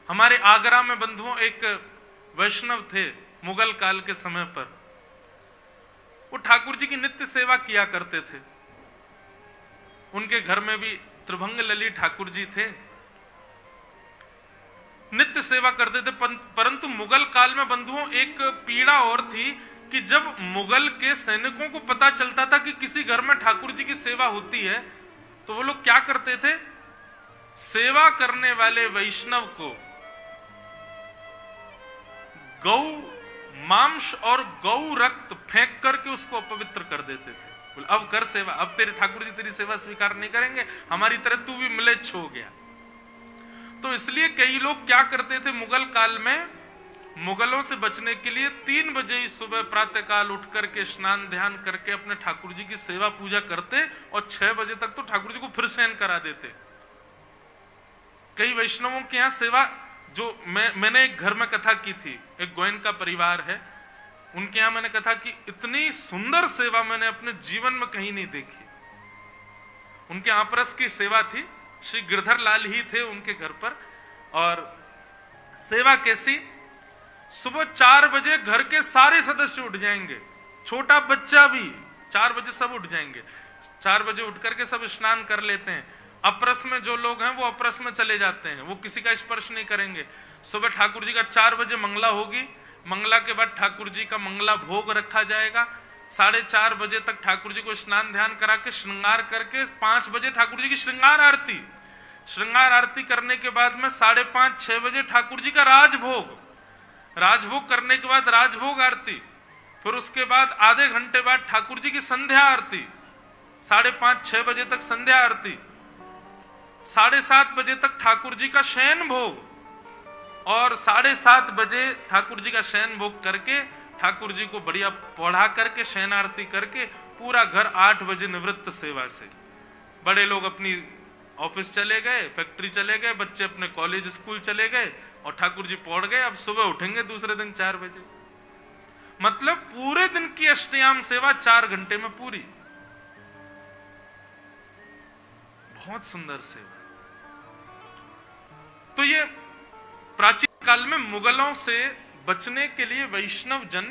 हमारे आगरा में बंधुओं एक वैष्णव थे मुगल काल के समय पर, वो ठाकुर जी की नित्य सेवा किया करते थे। उनके घर में भी त्रिभंग लली ठाकुर जी थे, नित्य सेवा करते थे। परंतु मुगल काल में बंधुओं एक पीड़ा और थी कि जब मुगल के सैनिकों को पता चलता था कि किसी घर में ठाकुर जी की सेवा होती है, तो वो लोग क्या करते थे, सेवा करने वाले वैष्णव को गौ मांस और गौ रक्त फेंक करके उसको अपवित्र कर देते थे। बोले अब कर सेवा, अब तेरे ठाकुर जी तेरी सेवा स्वीकार नहीं करेंगे, हमारी तरह तू भी म्लेच्छ हो गया। तो इसलिए कई लोग क्या करते थे मुगल काल में, मुगलों से बचने के लिए 3 बजे ही सुबह प्रातः काल उठ करके स्नान ध्यान करके अपने ठाकुर जी की सेवा पूजा करते और 6 बजे तक तो ठाकुर जी को फिर शयन करा देते। कई वैष्णवों के यहाँ सेवा, जो मैंने एक घर में कथा की थी, एक गोयन का परिवार है, उनके यहाँ मैंने कथा की, इतनी सुंदर सेवा मैंने अपने जीवन में कहीं नहीं देखी। उनके आप्रस की सेवा थी, श्री गिरधर लाल ही थे उनके घर पर, और सेवा कैसी, सुबह 4 बजे घर के सारे सदस्य उठ जाएंगे, छोटा बच्चा भी 4 बजे सब उठ जाएंगे। 4 बजे उठ करके सब स्नान कर लेते हैं। अपरस में जो लोग हैं वो अपरस में चले जाते हैं, वो किसी का स्पर्श नहीं करेंगे। सुबह ठाकुर जी का 4 बजे मंगला होगी, मंगला के बाद ठाकुर जी का मंगला भोग रखा जाएगा। 4:30 बजे तक ठाकुर जी को स्नान ध्यान करा के श्रृंगार करके 5 बजे ठाकुर जी की श्रृंगार आरती, श्रृंगार आरती करने के बाद में 5:30-6 बजे ठाकुर जी का राजभोग, राजभोग करने के बाद राजभोग आरती, फिर उसके बाद आधे घंटे बाद ठाकुर जी की संध्या आरती, 5:30-6 बजे तक संध्या आरती, 7:30 बजे तक ठाकुर जी का शयन भोग, और 7:30 बजे ठाकुर जी का शयन भोग करके ठाकुर जी को बढ़िया पढ़ा करके शयन आरती करके पूरा घर 8 बजे निवृत्त सेवा से। बड़े लोग अपनी ऑफिस चले गए, फैक्ट्री चले गए, बच्चे अपने कॉलेज स्कूल चले गए, और ठाकुर जी पौड़ गए। अब सुबह उठेंगे दूसरे दिन 4 बजे। मतलब पूरे दिन की अष्टयाम सेवा 4 घंटे में पूरी। बहुत सुंदर सेवा। तो ये प्राचीन काल में मुगलों से बचने के लिए वैष्णव जन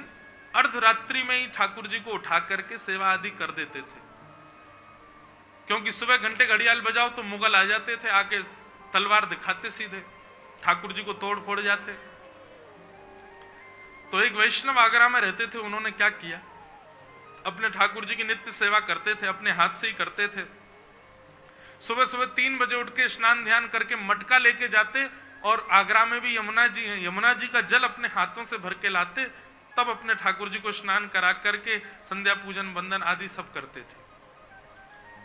अर्धरात्रि में ही ठाकुर जी को उठा करके सेवा आदि कर देते थे, क्योंकि सुबह घंटे घड़ियाल बजाओ तो मुगल आ जाते थे, आके तलवार दिखाते सीधे ठाकुर जी को तोड़ फोड़ जाते। तो एक वैष्णव आगरा में रहते थे, उन्होंने क्या किया, अपने ठाकुर जी की नित्य सेवा करते थे, अपने हाथ से ही करते थे। सुबह सुबह 3 बजे उठ के स्नान ध्यान करके मटका लेके जाते, और आगरा में भी यमुना जी हैं, यमुना जी का जल अपने हाथों से भर के लाते, तब अपने ठाकुर जी को स्नान करा करके संध्या पूजन वंदन आदि सब करते थे।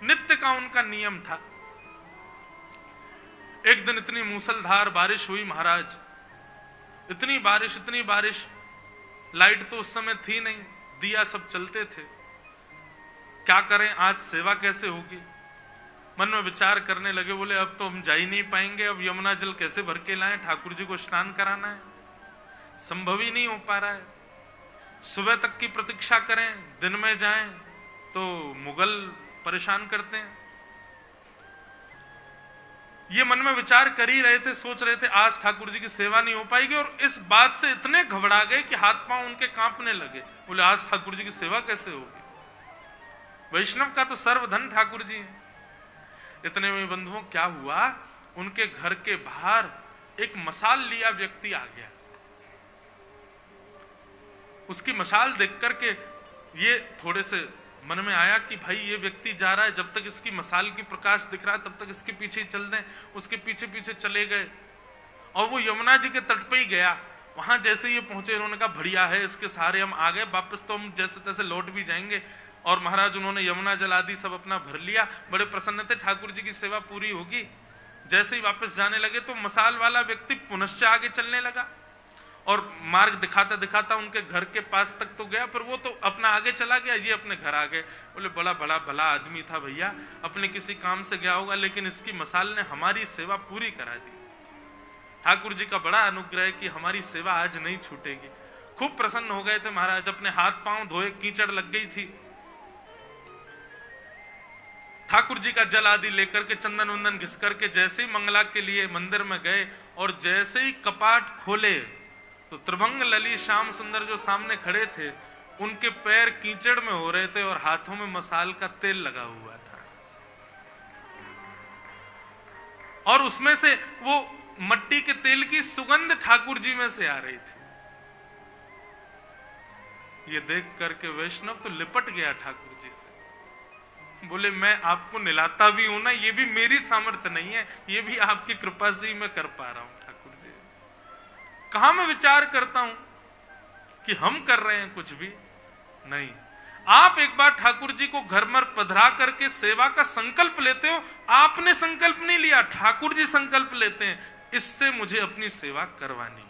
नित्य का उनका नियम था। एक दिन इतनी मूसलधार बारिश हुई महाराज, इतनी बारिश, लाइट तो उस समय थी नहीं, दिया सब चलते थे। क्या करें, आज सेवा कैसे होगी? मन में विचार करने लगे, बोले अब तो हम जा ही नहीं पाएंगे, अब यमुना जल कैसे भर के लाएं, ठाकुर जी को स्नान कराना है, संभव ही नहीं हो पा रहा है। सुबह तक की प्रतीक्षा करें, दिन में जाएं तो मुगल परेशान करते हैं। ये मन में विचार कर ही रहे थे, सोच रहे थे आज ठाकुर जी की सेवा नहीं हो पाएगी, और इस बात से इतने घबरा गए कि हाथ पांव उनके कांपने लगे। बोले आज ठाकुर जी की सेवा कैसे होगी? वैष्णव का तो सर्वधन ठाकुर जी है। इतने में बंधुओं क्या हुआ, उनके घर के बाहर एक मशाल लिया व्यक्ति आ गया। उसकी मशाल देख करके ये थोड़े से मन में आया कि भाई ये व्यक्ति जा रहा है, जब तक इसकी मशाल की प्रकाश दिख रहा है तब तक इसके पीछे ही चल दें। उसके पीछे पीछे चले गए, और वो यमुना जी के तट पे ही गया। वहां जैसे ये पहुंचे, उन्होंने कहा बढ़िया है, इसके सहारे हम आ गए, वापस तो हम जैसे तैसे लौट भी जाएंगे। और महाराज उन्होंने यमुना जल आदि सब अपना भर लिया, बड़े प्रसन्न थे, ठाकुर जी की सेवा पूरी होगी। जैसे ही वापस जाने लगे तो मशाल वाला व्यक्ति पुनश्च आगे चलने लगा, और मार्ग दिखाता दिखाता उनके घर के पास तक तो गया, फिर वो तो अपना आगे चला गया, ये अपने घर आ गए। बोले बड़ा बड़ा भला आदमी था भैया, अपने किसी काम से गया होगा, लेकिन इसकी मशाल ने हमारी सेवा पूरी करा दी। ठाकुर जी का बड़ा अनुग्रह है कि हमारी सेवा आज नहीं छूटेगी। खूब प्रसन्न हो गए थे महाराज, अपने हाथ पांव धोए, कीचड़ लग गई थी। ठाकुर जी का जल आदि लेकर के चंदन वंदन घिस करके जैसे ही मंगला के लिए मंदिर में गए और जैसे ही कपाट खोले तो त्रिभंग लली श्याम सुंदर जो सामने खड़े थे उनके पैर कीचड़ में हो रहे थे और हाथों में मसाल का तेल लगा हुआ था और उसमें से वो मट्टी के तेल की सुगंध ठाकुर जी में से आ रही थी। ये देख करके वैष्णव तो लिपट गया ठाकुर जी से, बोले मैं आपको निलाता भी हूं ना, ये भी मेरी सामर्थ्य नहीं है, ये भी आपकी कृपा से ही मैं कर पा रहा हूं ठाकुर जी। कहां मैं विचार करता हूं कि हम कर रहे हैं, कुछ भी नहीं। आप एक बार ठाकुर जी को घर में पधरा करके सेवा का संकल्प लेते हो, आपने संकल्प नहीं लिया, ठाकुर जी संकल्प लेते हैं, इससे मुझे अपनी सेवा करवानी है।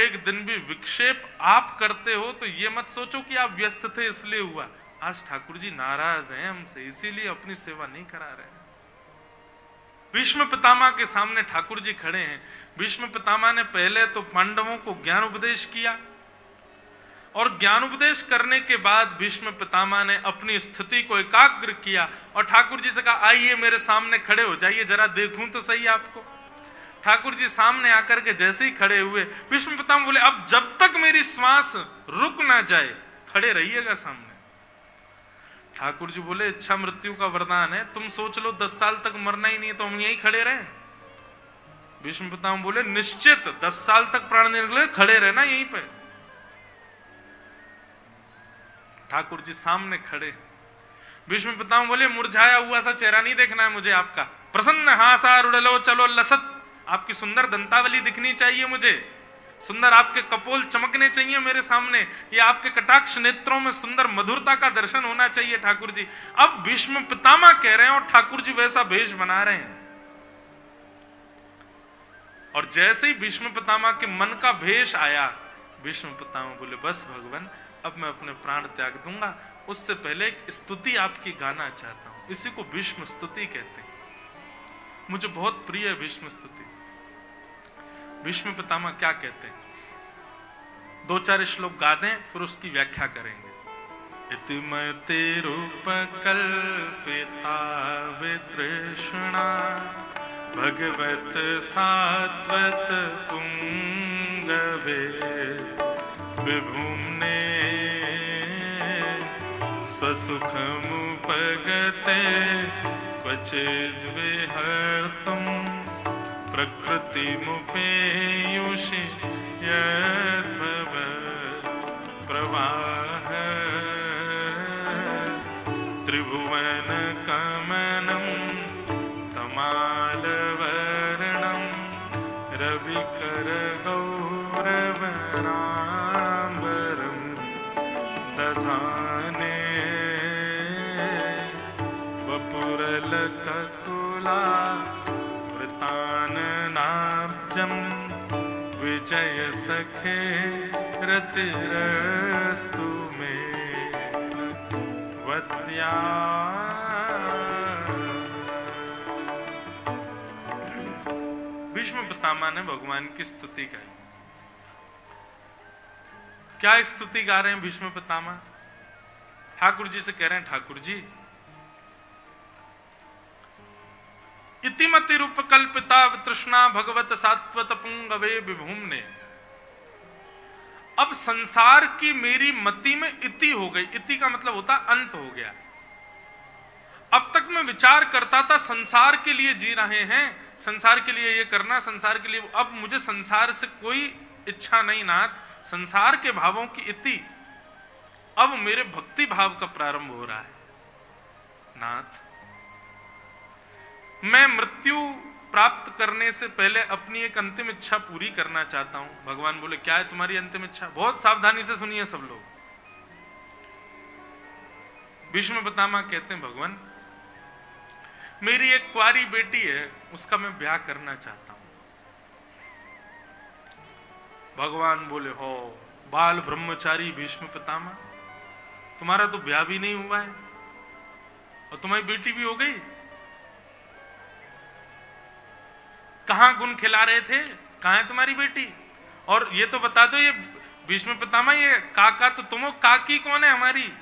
एक दिन भी विक्षेप आप करते हो तो ये मत सोचो कि आप व्यस्त थे इसलिए हुआ। आज ठाकुर जी नाराज हैं हमसे, इसीलिए अपनी सेवा नहीं करा रहे हैं। भीष्म पितामह के सामने ठाकुर जी खड़े हैं। भीष्म पितामह ने पहले तो पांडवों को ज्ञान उपदेश किया और ज्ञान उपदेश करने के बाद भीष्म पितामह ने अपनी स्थिति को एकाग्र किया और ठाकुर जी से कहा आइए मेरे सामने खड़े हो जाइए, जरा देखूं तो सही आपको। ठाकुर जी सामने आकर के जैसे ही खड़े हुए, भीष्म पितामह बोले अब जब तक मेरी श्वास रुक ना जाए खड़े रहिएगा सामने। ठाकुर जी बोले इच्छा मृत्यु का वरदान है, तुम सोच लो 10 साल तक मरना ही नहीं है तो हम यहीं खड़े रहे। भीष्म पितामह बोले निश्चित 10 साल तक प्राण निकले खड़े रहना यहीं पे। ठाकुर जी सामने खड़े। भीष्म पितामह बोले मुरझाया हुआ सा चेहरा नहीं देखना है मुझे आपका, प्रसन्न हासा रुड़लो चलो लसत, आपकी सुंदर दंतावली दिखनी चाहिए मुझे, सुंदर आपके कपोल चमकने चाहिए मेरे सामने, ये आपके कटाक्ष नेत्रों में सुंदर मधुरता का दर्शन होना चाहिए ठाकुर जी। अब भीष्म पितामह कह रहे हैं और ठाकुर जी वैसा भेष बना रहे हैं। और जैसे ही भीष्म पितामह के मन का भेष आया, भीष्म पितामह बोले बस भगवान अब मैं अपने प्राण त्याग दूंगा, उससे पहले एक स्तुति आपकी गाना चाहता हूं। इसी को भीष्म स्तुति कहते हैं, मुझे बहुत प्रिय है भीष्म स्तुति। भीष्म पितामह क्या कहते हैं, 2-4 श्लोक गा दें फिर उसकी व्याख्या करेंगे। इतिमते रूपकल्पिता वितृष्णा भगवत सात्वत पुंगवे विभुम्ने स्वसुखमुपगते क्वचिद्विहर्तुं प्रकृतिमुपेयुषि यद्भव प्रवाह त्रिभुवनकमनं तमालवर्णं रविकरगौरवराम्बरं दधाने वपुरलककुला वृताननाब्जं विजय सखे रतिरस्तु मे वत्या। भीष्म पितामह ने भगवान की स्तुति गाई। क्या स्तुति गा रहे हैं भीष्म पितामह? ठाकुर जी से कह रहे हैं ठाकुर जी इतिमति रूप कल्पिता तृष्णा भगवत सात्वत पुंगवे विभुम्ने। अब संसार की मेरी मति में इति हो गई। इति का मतलब होता अंत हो गया। अब तक मैं विचार करता था संसार के लिए जी रहे हैं, संसार के लिए ये करना, संसार के लिए, अब मुझे संसार से कोई इच्छा नहीं नाथ, संसार के भावों की इति अब मेरे भक्ति भाव का प्रारंभ हो रहा है नाथ। मैं मृत्यु प्राप्त करने से पहले अपनी एक अंतिम इच्छा पूरी करना चाहता हूं। भगवान बोले क्या है तुम्हारी अंतिम इच्छा? बहुत सावधानी से सुनिए सब लोग। भीष्म पितामह कहते हैं भगवान मेरी एक कुंवारी बेटी है, उसका मैं ब्याह करना चाहता हूं। भगवान बोले हो बाल ब्रह्मचारी भीष्म पितामह, तुम्हारा तो ब्याह भी नहीं हुआ है और तुम्हारी बेटी भी हो गई। कहां गुण खिला रहे थे, कहां है तुम्हारी बेटी? और ये तो बता दो, ये भीष्म पितामह ये काका तो तुम हो, काकी कौन है हमारी?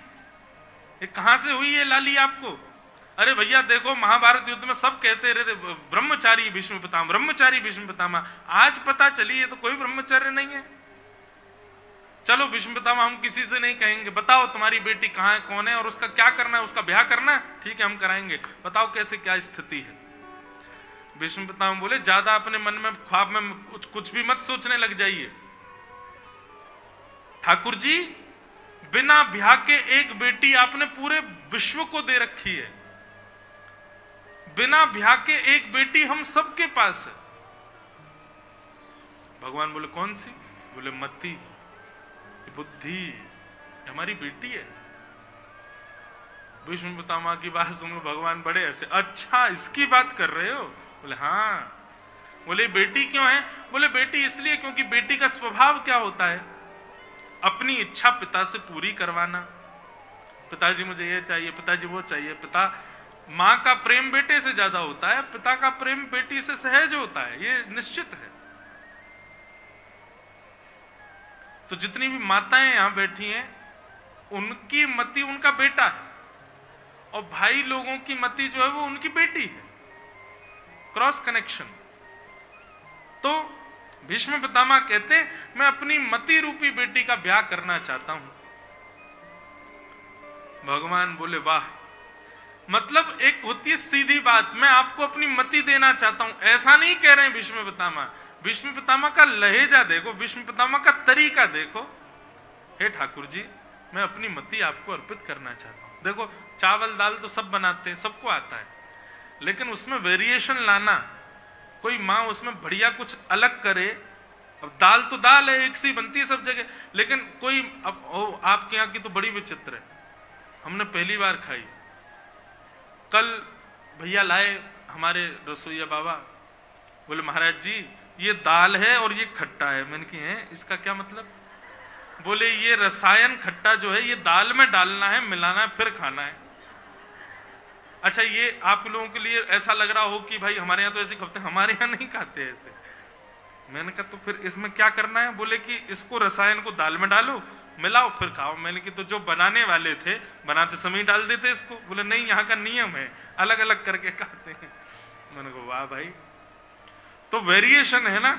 ये कहां से हुई है लाली आपको? अरे भैया देखो, महाभारत युद्ध में सब कहते रहते ब्रह्मचारी भीष्म पितामह, ब्रह्मचारी भीष्म पितामह। आज पता चली है तो कोई ब्रह्मचार्य नहीं है। चलो भीष्म पितामह हम किसी से नहीं कहेंगे, बताओ तुम्हारी बेटी कहाँ है, कौन है और उसका क्या करना है, उसका ब्याह करना है, ठीक है हम कराएंगे, बताओ कैसे क्या स्थिति है। भीष्म पितामह बोले ज्यादा अपने मन में ख्वाब में कुछ भी मत सोचने लग जाइए। ठाकुर जी बिना ब्याह के एक बेटी आपने पूरे विश्व को दे रखी है। बिना ब्याह के एक बेटी हम सबके पास है। भगवान बोले कौन सी? बोले मति, बुद्धि, हमारी बेटी है। भीष्म पितामह की बात सुनो, भगवान बड़े ऐसे, अच्छा इसकी बात कर रहे हो? बोले हाँ। बोले बेटी क्यों है? बोले बेटी इसलिए क्योंकि बेटी का स्वभाव क्या होता है, अपनी इच्छा पिता से पूरी करवाना। पिताजी मुझे ये चाहिए, पिताजी वो चाहिए। पिता, माँ का प्रेम बेटे से ज्यादा होता है, पिता का प्रेम बेटी से सहज होता है, ये निश्चित है। तो जितनी भी माताएं यहां बैठी हैं उनकी मति उनका बेटा है, और भाई लोगों की मति जो है वो उनकी बेटी है। Cross connection. तो भीष्म पितामह कहते हैं मैं अपनी मति रूपी बेटी का ब्याह करना चाहता हूं। भगवान बोले वाह, मतलब एक होती है सीधी बात, मैं आपको अपनी मति देना चाहता हूं, ऐसा नहीं कह रहे हैं भीष्म पितामह। भीष्म पितामह का लहेजा देखो, भीष्म पितामह का तरीका देखो। हे ठाकुर जी मैं अपनी मति आपको अर्पित करना चाहता हूं। देखो चावल दाल तो सब बनाते हैं, सबको आता है, लेकिन उसमें वेरिएशन लाना, कोई माँ उसमें बढ़िया कुछ अलग करे। अब दाल तो दाल है, एक सी बनती है सब जगह, लेकिन कोई अब आपके यहाँ की तो बड़ी विचित्र है, हमने पहली बार खाई। कल भैया लाए हमारे रसोईया बाबा, बोले महाराज जी ये दाल है और ये खट्टा है। मैंने कहा है इसका क्या मतलब? बोले ये रसायन खट्टा जो है ये दाल में डालना है, मिलाना है, फिर खाना है। अच्छा ये आप लोगों के लिए ऐसा लग रहा हो कि भाई हमारे यहाँ तो ऐसे खाते हैं, हमारे यहाँ नहीं खाते ऐसे। मैंने कहा तो फिर इसमें क्या करना है? बोले कि इसको रसायन को दाल में डालो, मिलाओ, फिर खाओ। मैंने कि तो जो बनाने वाले थे बनाते समय डाल देते इसको। बोले नहीं यहाँ का नियम है, अलग अलग करके खाते हैं। मैंने कहा वाह भाई, तो वेरिएशन है ना।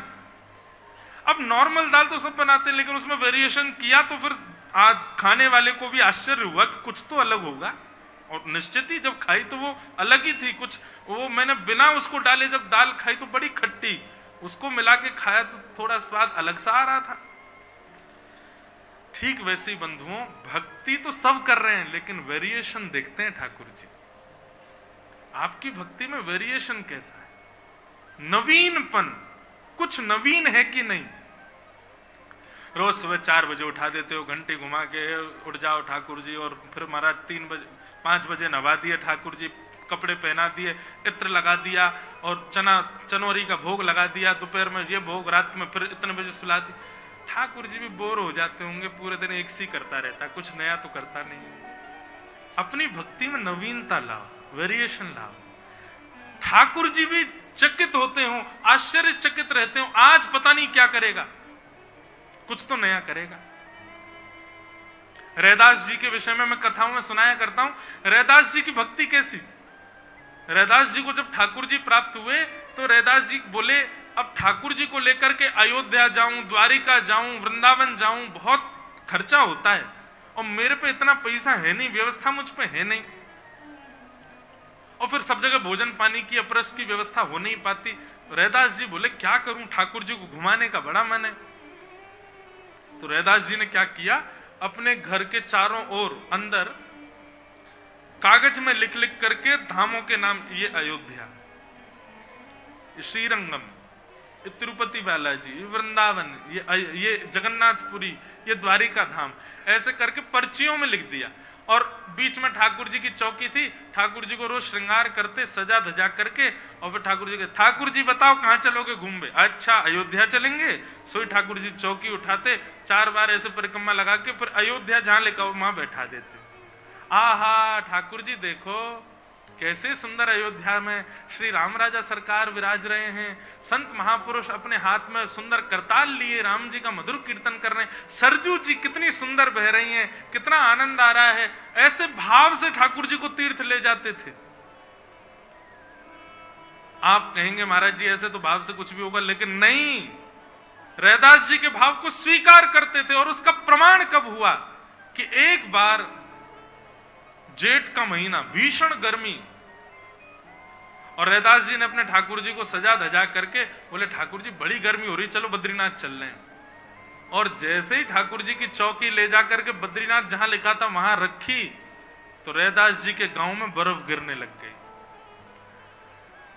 अब नॉर्मल दाल तो सब बनाते हैं, लेकिन उसमें वेरिएशन किया तो फिर खाने वाले को भी आश्चर्य हुआ कि कुछ तो अलग होगा। और निश्चित ही जब खाई तो वो अलग ही थी कुछ। वो मैंने बिना उसको डाले जब दाल खाई तो बड़ी खट्टी, उसको मिला के खाया तो थोड़ा स्वाद अलग सा आ रहा था। ठीक वैसे ही बंधुओं, भक्ति तो सब कर रहे हैं, लेकिन वेरिएशन देखते हैं ठाकुर जी। आपकी भक्ति में वेरिएशन कैसा है? नवीनपन, कुछ नवीन है कि नहीं? रोज सुबह 4 बजे उठा देते हो, घंटे घुमा के उठ जाओ ठाकुर जी, और फिर महाराज 5 बजे नवा दिए ठाकुर जी, कपड़े पहना दिए, इत्र लगा दिया और चनौरी का भोग लगा दिया, दोपहर में ये भोग, रात में फिर इतने बजे सुला दी। ठाकुर जी भी बोर हो जाते होंगे, पूरे दिन एक सी करता रहता, कुछ नया तो करता नहीं। अपनी भक्ति में नवीनता लाओ, वेरिएशन लाओ। ठाकुर जी भी चकित होते हो, आश्चर्यचकित रहते हो, आज पता नहीं क्या करेगा, कुछ तो नया करेगा। रैदास जी के विषय में मैं कथाओं में सुनाया करता हूं। रैदास जी की भक्ति कैसी? रैदास जी को जब ठाकुर जी प्राप्त हुए तो रैदास जी बोले अब ठाकुर जी को लेकर के अयोध्या जाऊं, द्वारिका जाऊं, वृंदावन जाऊं, बहुत खर्चा होता है और मेरे पे इतना पैसा है नहीं, व्यवस्था मुझ पे है नहीं, और फिर सब जगह भोजन पानी की, अपरस की व्यवस्था हो नहीं पाती। रैदास जी बोले क्या करूं, ठाकुर जी को घुमाने का बड़ा मन है। तो रैदास जी ने क्या किया, अपने घर के चारों ओर अंदर कागज में लिख लिख करके धामों के नाम, ये अयोध्या, श्रीरंगम, ये तिरुपति बालाजी, ये वृंदावन, ये जगन्नाथपुरी, ये द्वारिका धाम, ऐसे करके पर्चियों में लिख दिया। और बीच में ठाकुर जी की चौकी थी, ठाकुर जी को रोज श्रृंगार करते, सजा धजा करके, और फिर ठाकुर जी के, ठाकुर जी बताओ कहाँ चलोगे घूमने? अच्छा अयोध्या चलेंगे। सोई ठाकुर जी चौकी उठाते, 4 बार ऐसे परिक्रमा लगा के फिर अयोध्या जहां लेकर वहां बैठा देते। आहा ठाकुर जी देखो कैसे सुंदर अयोध्या में श्री राम राजा सरकार विराज रहे हैं, संत महापुरुष अपने हाथ में सुंदर करताल लिए राम जी का मधुर कीर्तन कर रहे हैं, सरजू जी कितनी सुंदर बह रही हैं, कितना आनंद आ रहा है। ऐसे भाव से ठाकुर जी को तीर्थ ले जाते थे। आप कहेंगे महाराज जी ऐसे तो भाव से कुछ भी होगा, लेकिन नहीं, रैदास जी के भाव को स्वीकार करते थे। और उसका प्रमाण कब हुआ कि एक बार जेठ का महीना, भीषण गर्मी, और रैदास जी ने अपने ठाकुर जी को सजा धजा करके बोले ठाकुर जी बड़ी गर्मी हो रही, चलो बद्रीनाथ चल रहे हैं। और जैसे ही ठाकुर जी की चौकी ले जाकर के बद्रीनाथ जहां लिखा था वहां रखी, तो रैदास जी के गांव में बर्फ गिरने लग गई।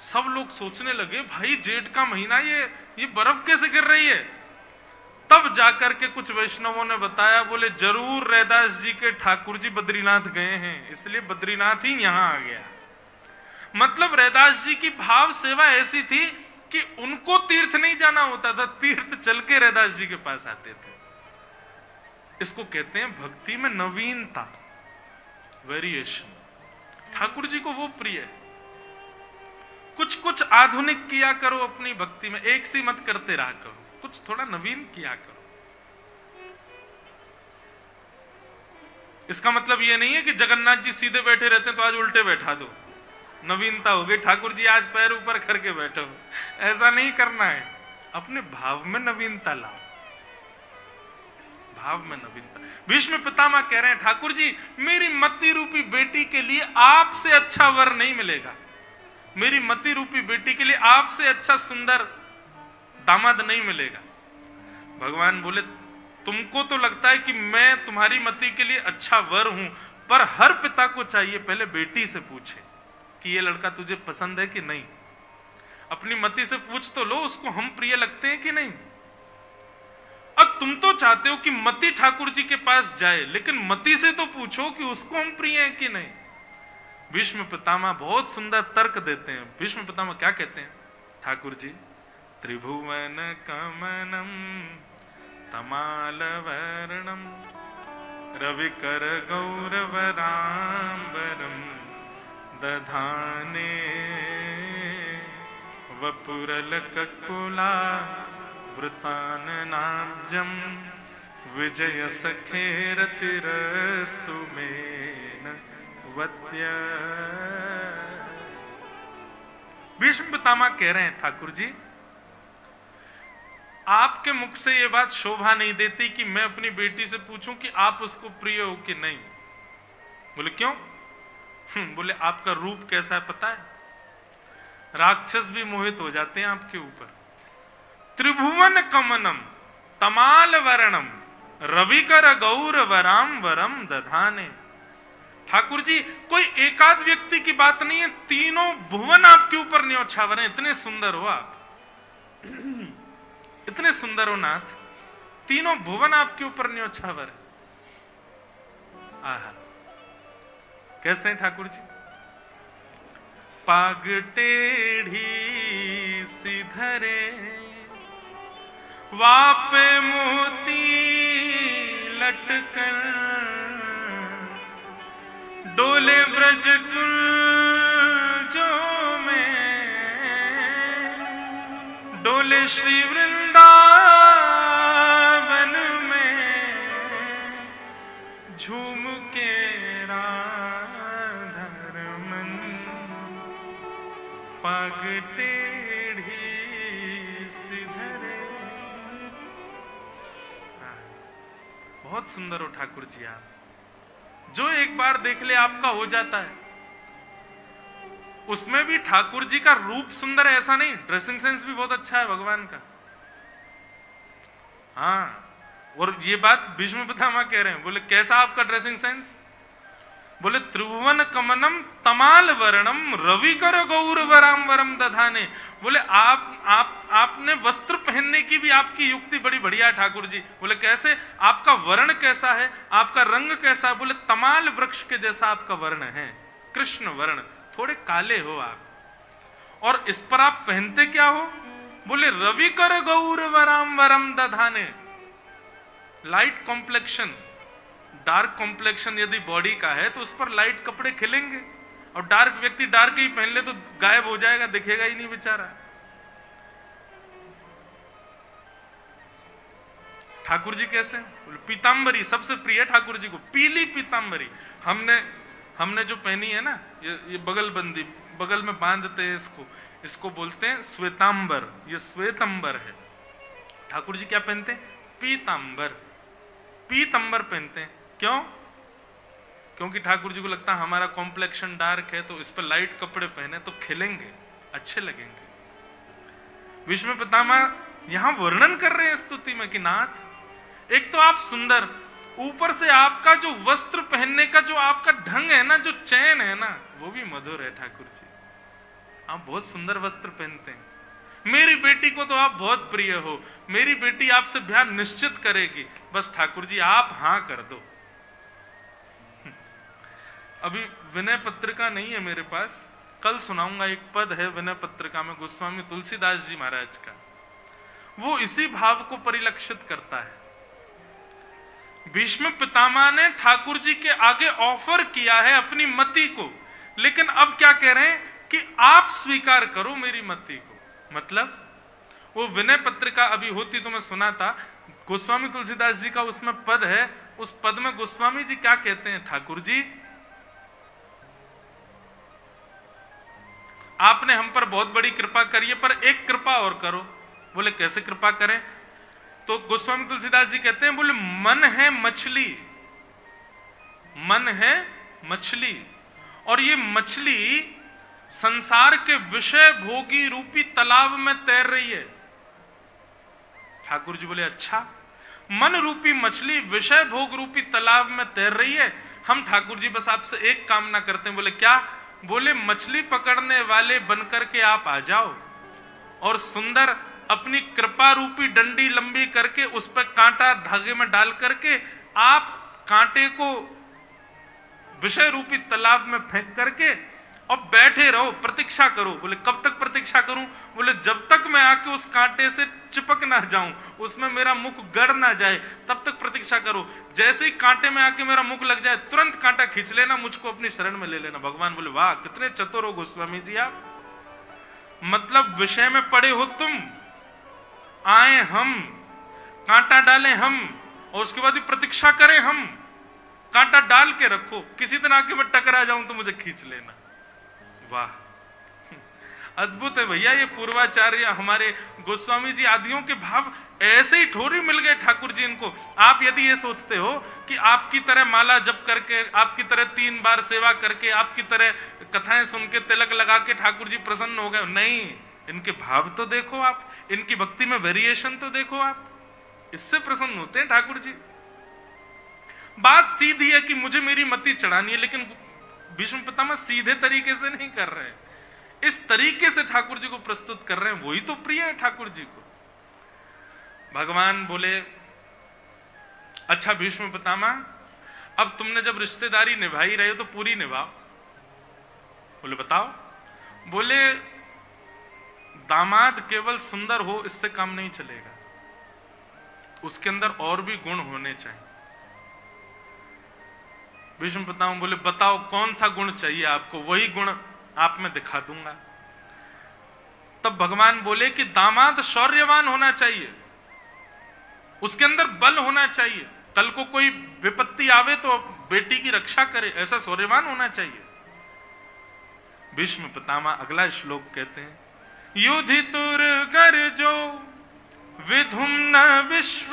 सब लोग सोचने लगे भाई जेठ का महीना, ये बर्फ कैसे गिर रही है। तब जाकर के कुछ वैष्णवों ने बताया, बोले जरूर रैदास जी के ठाकुर जी बद्रीनाथ गए हैं, इसलिए बद्रीनाथ ही यहां आ गया। मतलब रैदास जी की भाव सेवा ऐसी थी कि उनको तीर्थ नहीं जाना होता था, तीर्थ चल के रैदास जी के पास आते थे। इसको कहते हैं भक्ति में नवीनता, वेरिएशन। ठाकुर जी को वो प्रिय है। कुछ कुछ आधुनिक किया करो अपनी भक्ति में, एक सी मत करते रहा करो, कुछ थोड़ा नवीन किया करो। इसका मतलब यह नहीं है कि जगन्नाथ जी सीधे बैठे रहते हैं तो आज उल्टे बैठा दो, नवीनता हो गई, ठाकुर जी आज पैर ऊपर करके बैठो। ऐसा नहीं करना है, अपने भाव में नवीनता लाओ, भाव में नवीनता। भीष्म पितामह कह रहे हैं ठाकुर जी मेरी मति रूपी बेटी के लिए आपसे अच्छा वर नहीं मिलेगा, मेरी मति रूपी बेटी के लिए आपसे अच्छा सुंदर दामाद नहीं मिलेगा। भगवान बोले तुमको तो लगता है कि मैं तुम्हारी मति के लिए अच्छा वर हूं, पर हर पिता को चाहिए पहले बेटी से पूछे कि ये लड़का तुझे पसंद है कि नहीं। अपनी मति से पूछ तो लो उसको हम प्रिय लगते हैं कि नहीं। अब तुम तो चाहते हो कि मति ठाकुर जी के पास जाए, लेकिन मति से तो पूछो कि उसको हम प्रिय हैं कि नहीं। भीष्म पितामह बहुत सुंदर तर्क देते हैं। भीष्म पितामह क्या कहते हैं, ठाकुर जी त्रिभुवन कमनम तमालवर्णम रविकर गौरवराम्बरम दधाने वपुरलककुला वृताननाब्जम विजय सखेरतिरस्तु मेन वत्य। भीष्म पितामह कह रहे हैं ठाकुर जी आपके मुख से यह बात शोभा नहीं देती कि मैं अपनी बेटी से पूछूं कि आप उसको प्रिय हो कि नहीं। बोले क्यों? बोले आपका रूप कैसा है पता है, राक्षस भी मोहित हो जाते हैं आपके ऊपर। त्रिभुवन कमनम तमाल वर्णम रविकर गौर वराम वरम दधाने। ठाकुर जी कोई एकाध व्यक्ति की बात नहीं है, तीनों भुवन आपके ऊपर न्योछावर हैं। इतने सुंदर हो आप, इतने सुंदर हो नाथ, तीनों भुवन आपके ऊपर न्योछावर है। आहा कैसे हैं ठाकुर जी? पाग टेढ़ी सिधरे वापे मोती लटकन डोले ब्रज जो में डोले श्री वृंदावन में झूम के राधारमन पाग टेढ़ी सिधरे। बहुत सुंदर हो ठाकुर जी आप, जो एक बार देख ले आपका हो जाता है। उसमें भी ठाकुर जी का रूप सुंदर है ऐसा नहीं, ड्रेसिंग सेंस भी बहुत अच्छा है भगवान का। हाँ, और ये बात भीष्म पितामह कह रहे हैं। बोले कैसा आपका ड्रेसिंग सेंस? बोले त्रिभुवन कमनम तमाल वर्णम रविकर गौर वराम वरम दधाने। बोले आपने वस्त्र पहनने की भी आपकी युक्ति बड़ी बढ़िया है ठाकुर जी। बोले कैसे? आपका वर्ण कैसा है, आपका रंग कैसा है? बोले तमाल वृक्ष के जैसा आपका वर्ण है, कृष्ण वर्ण, थोड़े काले हो आप। और इस पर आप पहनते क्या हो? बोले रविकर गौर वराम वरम दधाने। लाइट कॉम्प्लेक्शन, डार्क कॉम्प्लेक्शन यदि बॉडी का है तो उस पर लाइट कपड़े खिलेंगे, और डार्क व्यक्ति डार्क ही पहन ले तो गायब हो जाएगा, दिखेगा ही नहीं बेचारा। ठाकुर जी कैसे? पीतांबरी सबसे प्रिय ठाकुर जी को, पीली पीतांबरी हमने जो पहनी है ना, ये बगलबंदी, बगल में बांधते हैं इसको बोलते हैं श्वेतांबर। ये श्वेतांबर है। ठाकुर जी क्या पहनते हैं? पीतांबर। पीतांबर पहनते हैं। क्यों? क्योंकि ठाकुर जी को लगता है हमारा कॉम्प्लेक्शन डार्क है, तो इस पर लाइट कपड़े पहने तो खिलेंगे, अच्छे लगेंगे। विष्णु पितामह यहां वर्णन कर रहे हैं स्तुति में कि नाथ, एक तो आप सुंदर, ऊपर से आपका जो वस्त्र पहनने का जो आपका ढंग है ना, जो चयन है ना, वो भी मधुर है। ठाकुर जी आप बहुत सुंदर वस्त्र पहनते हैं। मेरी बेटी को तो आप बहुत प्रिय हो, मेरी बेटी आपसे ब्याह निश्चित करेगी, बस ठाकुर जी आप हां कर दो। अभी विनय पत्रिका नहीं है मेरे पास, कल सुनाऊंगा। एक पद है विनय पत्रिका में गोस्वामी तुलसीदास जी महाराज का, वो इसी भाव को परिलक्षित करता है। भीष्म पितामह ने ठाकुर जी के आगे ऑफर किया है अपनी मति को, लेकिन अब क्या कह रहे हैं कि आप स्वीकार करो मेरी मति को। मतलब वो विनय पत्रिका अभी होती तो मैं सुना था, गोस्वामी तुलसीदास जी का उसमें पद है। उस पद में गोस्वामी जी क्या कहते हैं? ठाकुर जी आपने हम पर बहुत बड़ी कृपा करी है, पर एक कृपा और करो। बोले कैसे कृपा करें? तो गोस्वामी तुलसीदास जी कहते हैं, बोले मन है मछली, मन है मछली, और ये मछली संसार के विषय भोगी रूपी तालाब में तैर रही है। ठाकुर जी बोले अच्छा, मन रूपी मछली विषय भोग रूपी तालाब में तैर रही है, हम ठाकुर जी बस आपसे एक कामना करते हैं। बोले क्या? बोले मछली पकड़ने वाले बनकर के आप आ जाओ और सुंदर अपनी कृपा रूपी डंडी लंबी करके उस पर कांटा धागे में डाल करके आप कांटे को विषय रूपी तालाब में फेंक करके और बैठे रहो, प्रतीक्षा करो। बोले कब तक प्रतीक्षा करूं? बोले जब तक मैं आके उस कांटे से चिपक ना जाऊं, उसमें मेरा मुख गड़ ना जाए, तब तक प्रतीक्षा करो। जैसे ही कांटे में आके मेरा मुख लग जाए, तुरंत कांटा खींच लेना, मुझको अपनी शरण में ले लेना। भगवान बोले वाह कितने चतुर हो गोस्वामी जी आप, मतलब विषय में पड़े हो तुम, आए हम, कांटा डालें हम, और उसके बाद भी प्रतीक्षा करें हम। कांटा डाल के रखो, किसी दिन आके मैं टकरा जाऊं तो मुझे खींच लेना। वाह अद्भुत है भैया ये पूर्वाचार्य हमारे गोस्वामी जी आदियों के भाव ऐसे ही ठोरी मिल गए ठाकुर जी इनको। आप यदि ये सोचते हो कि आपकी तरह माला जप करके, आपकी तरह 3 बार सेवा करके, आपकी तरह कथाएं सुन के तिलक लगा के ठाकुर जी प्रसन्न हो गए, नहीं, इनके भाव तो देखो आप, इनकी भक्ति में वेरिएशन तो देखो आप, इससे प्रसन्न होते हैं ठाकुर जी। बात सीधी है कि मुझे मेरी मति चढ़ानी है, लेकिन भीष्म पितामह सीधे तरीके से नहीं कर रहे हैं, इस तरीके से ठाकुर जी को प्रस्तुत कर रहे हैं, वही तो प्रिय है ठाकुर जी को। भगवान बोले अच्छा भीष्म पितामह, अब तुमने जब रिश्तेदारी निभाई रहे हो तो पूरी निभाओ। बोले बताओ। बोले दामाद केवल सुंदर हो इससे काम नहीं चलेगा, उसके अंदर और भी गुण होने चाहिए। भीष्म पितामह बोले बताओ कौन सा गुण चाहिए आपको, वही गुण आप में दिखा दूंगा। तब भगवान बोले कि दामाद शौर्यवान होना चाहिए, उसके अंदर बल होना चाहिए, कल को कोई विपत्ति आवे तो बेटी की रक्षा करे, ऐसा शौर्यवान होना चाहिए। भीष्म पितामह अगला श्लोक कहते हैं, युधितुर गर्जो विधुम न विश्व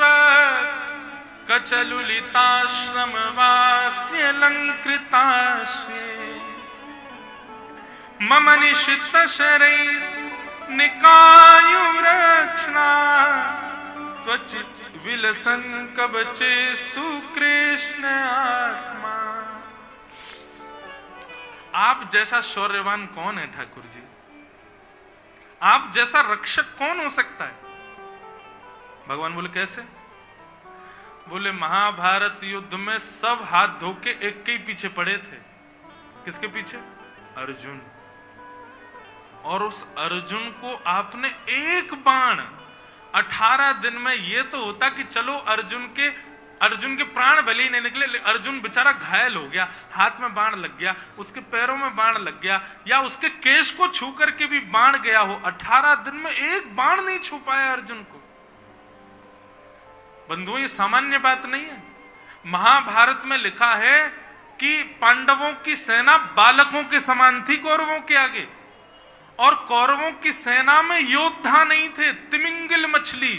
कचलुलिताश्रम वास्य लंकृताश्रे मम निशित शरैः निकायुरक्षणा त्वचित् विलसन् कवचेस्तु कृष्ण आत्मा। आप जैसा शौर्यवान कौन है ठाकुर जी, आप जैसा रक्षक कौन हो सकता है? भगवान बोले कैसे? बोले महाभारत युद्ध में सब हाथ धो के एक के ही पीछे पड़े थे। किसके पीछे? अर्जुन। और उस अर्जुन को आपने एक बाण 18 दिन में, ये तो होता कि चलो अर्जुन के अर्जुन के प्राण भले ही नहीं निकले, अर्जुन बेचारा घायल हो गया, हाथ में बाण लग गया, उसके पैरों में बाण लग गया, या उसके केश को छू करके भी बाण गया हो, 18 दिन में एक बाण नहीं छू पाया अर्जुन को। बंधुओं, ये सामान्य बात नहीं है। महाभारत में लिखा है कि पांडवों की सेना बालकों के समान थी कौरवों के आगे, और कौरवों की सेना में योद्धा नहीं थे, तिमिंगिल मछली।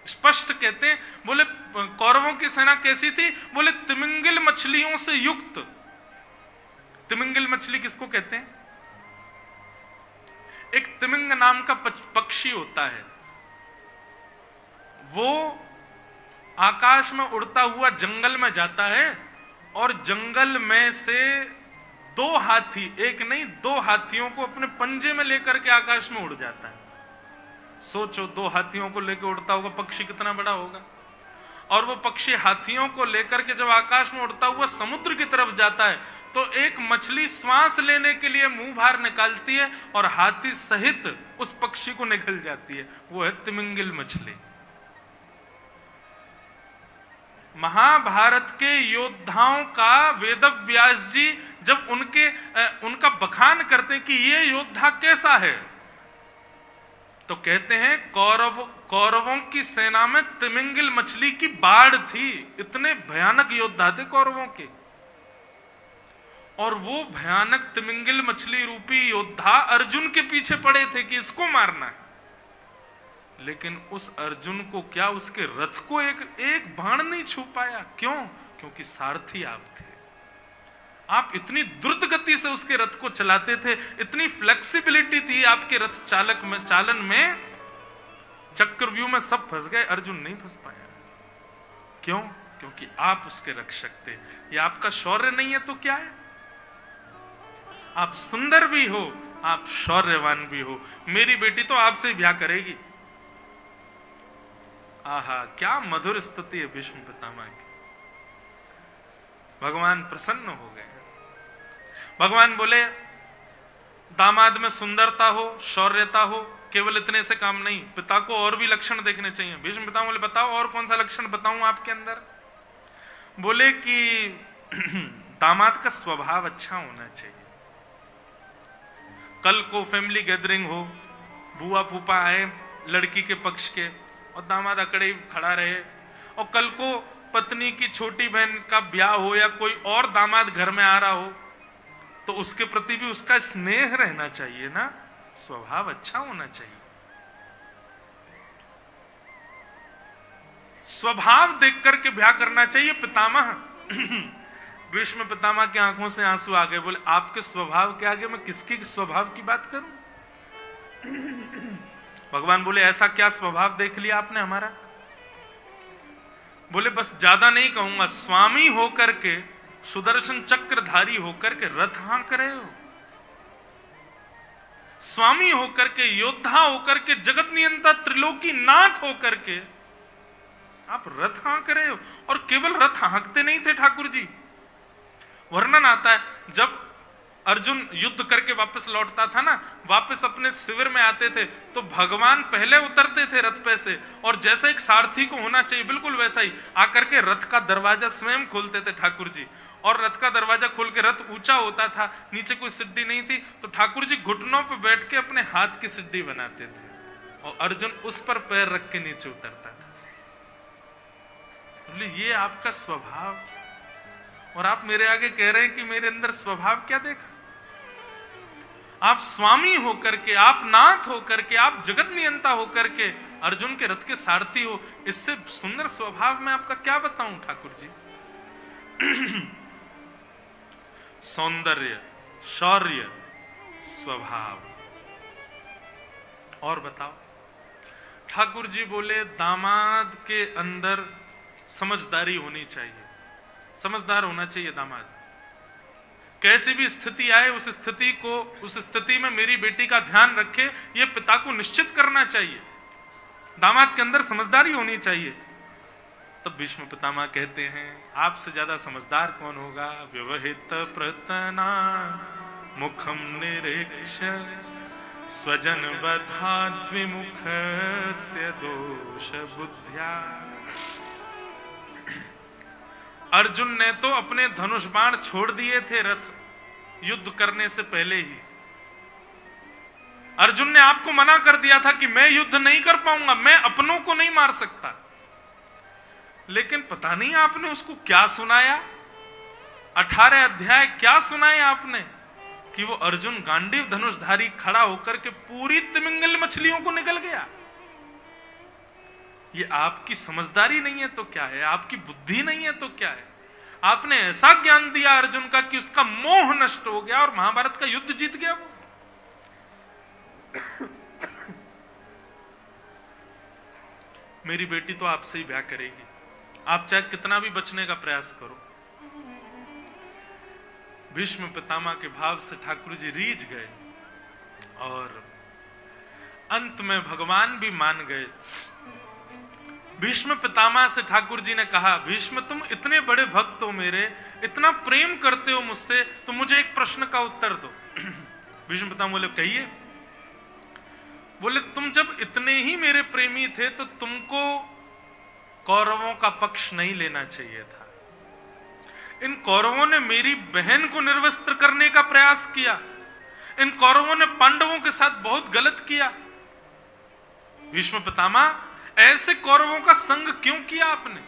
स्पष्ट कहते हैं, बोले कौरवों की सेना कैसी थी? बोले तिमिंगिल मछलियों से युक्त। तिमिंगिल मछली किसको कहते हैं? एक तिमिंग नाम का पक्षी होता है, वो आकाश में उड़ता हुआ जंगल में जाता है, और जंगल में से 2 हाथी, एक नहीं 2 हाथियों को अपने पंजे में लेकर के आकाश में उड़ जाता है। सोचो, 2 हाथियों को लेकर उड़ता होगा पक्षी, कितना बड़ा होगा। और वो पक्षी हाथियों को लेकर के जब आकाश में उड़ता हुआ समुद्र की तरफ जाता है, तो एक मछली श्वास लेने के लिए मुंह बाहर निकालती है और हाथी सहित उस पक्षी को निगल जाती है। वो है तिमिंगिल मछली। महाभारत के योद्धाओं का वेदव्यास जी जब उनका बखान करते हैं कि ये योद्धा कैसा है, तो कहते हैं कौरवों की सेना में तिमिंगिल मछली की बाढ़ थी। इतने भयानक योद्धा थे कौरवों के, और वो भयानक तिमिंगिल मछली रूपी योद्धा अर्जुन के पीछे पड़े थे कि इसको मारना है। लेकिन उस अर्जुन को क्या, उसके रथ को एक बाण नहीं छू पाया। क्यों? क्योंकि सारथी आप थे। आप इतनी द्रुत गति से उसके रथ को चलाते थे, इतनी फ्लेक्सिबिलिटी थी आपके रथ चालन में, चक्रव्यूह में सब फंस गए, अर्जुन नहीं फंस पाया। क्यों? क्योंकि आप उसके रक्षक थे। ये आपका शौर्य नहीं है तो क्या है? आप सुंदर भी हो, आप शौर्यवान भी हो। मेरी बेटी तो आपसे ब्याह करेगी। आहा, क्या मधुर स्तुति है भीष्म पितामह की। भगवान प्रसन्न हो गए। भगवान बोले, दामाद में सुंदरता हो, शौर्यता हो, केवल इतने से काम नहीं, पिता को और भी लक्षण देखने चाहिए। भीष्म पितामह बोले, बताओ और कौन सा लक्षण बताऊं आपके अंदर? बोले कि दामाद का स्वभाव अच्छा होना चाहिए। कल को फैमिली गैदरिंग हो, बुआ फूफा आए लड़की के पक्ष के, और दामाद अकड़े खड़ा रहे, और कल को पत्नी की छोटी बहन का ब्याह हो या कोई और दामाद घर में आ रहा हो, तो उसके प्रति भी उसका स्नेह रहना चाहिए ना, स्वभाव अच्छा होना चाहिए। स्वभाव देख करके ब्याह करना चाहिए। पितामह भीष्म पितामह की आंखों से आंसू आ गए। बोले, आपके स्वभाव के आगे मैं किसके स्वभाव की बात करूं? भगवान बोले, ऐसा क्या स्वभाव देख लिया आपने हमारा? बोले, बस ज्यादा नहीं कहूंगा, स्वामी होकर के, सुदर्शन चक्रधारी होकर के रथ हाँक रहे हो, स्वामी होकर के, योद्धा होकर के, जगत नियंता त्रिलोकी नाथ होकर के आप रथ हाँक रहे हो। और केवल रथ हाँकते नहीं थे ठाकुर जी, वर्णन आता है जब अर्जुन युद्ध करके वापस लौटता था ना, वापस अपने शिविर में आते थे, तो भगवान पहले उतरते थे रथ पे से, और जैसा एक सारथी को होना चाहिए बिल्कुल वैसा ही आकर के रथ का दरवाजा स्वयं खोलते थे ठाकुर जी। और रथ का दरवाजा खोल के, रथ ऊंचा होता था, नीचे कोई सिड्डी नहीं थी, तो ठाकुर जी घुटनों पे बैठ के अपने हाथ की सिड्डी बनाते थे, और अर्जुन उस पर पैर रख के नीचे उतरता था। ये आपका स्वभाव, और आप मेरे आगे कह रहे हैं कि मेरे अंदर स्वभाव क्या देखा? आप स्वामी होकर के, आप नाथ होकर के, आप जगत नियंता होकर के अर्जुन के रथ के सारथी हो, इससे सुंदर स्वभाव मैं आपका क्या बताऊं ठाकुर जी? सौंदर्य, शौर्य, स्वभाव। और बताओ? ठाकुर जी बोले, दामाद के अंदर समझदारी होनी चाहिए, समझदार होना चाहिए दामाद। कैसी भी स्थिति आए, उस स्थिति में मेरी बेटी का ध्यान रखे, ये पिता को निश्चित करना चाहिए। दामाद के अंदर समझदारी होनी चाहिए। तब भीष्म पितामह कहते हैं, आपसे ज्यादा समझदार कौन होगा? व्यवहित प्रतना मुखम निरीक्ष्य स्वजन बधा द्विमुख से दोष बुद्ध्या। अर्जुन ने तो अपने धनुष बाण छोड़ दिए थे रथ युद्ध करने से पहले ही। अर्जुन ने आपको मना कर दिया था कि मैं युद्ध नहीं कर पाऊंगा, मैं अपनों को नहीं मार सकता। लेकिन पता नहीं आपने उसको क्या सुनाया, 18 अध्याय क्या सुनाए आपने कि वो अर्जुन गांडीव धनुषधारी खड़ा होकर के पूरी तिमिंगल मछलियों को निकल गया। ये आपकी समझदारी नहीं है तो क्या है, आपकी बुद्धि नहीं है तो क्या है। आपने ऐसा ज्ञान दिया अर्जुन का कि उसका मोह नष्ट हो गया और महाभारत का युद्ध जीत गया वो। मेरी बेटी तो आपसे ही ब्याह करेगी, आप चाहे कितना भी बचने का प्रयास करो। भीष्म पितामह के भाव से ठाकुर जी रीझ गए और अंत में भगवान भी मान गए। भीष्म पितामह से ठाकुर जी ने कहा, भीष्म तुम इतने बड़े भक्त हो मेरे, इतना प्रेम करते हो मुझसे, तो मुझे एक प्रश्न का उत्तर दो। भीष्म पितामह बोले कहिए। बोले तुम जब इतने ही मेरे प्रेमी थे तो तुमको कौरवों का पक्ष नहीं लेना चाहिए था। इन कौरवों ने मेरी बहन को निर्वस्त्र करने का प्रयास किया, इन कौरवों ने पांडवों के साथ बहुत गलत किया। भीष्म पितामह ऐसे कौरवों का संग क्यों किया आपने?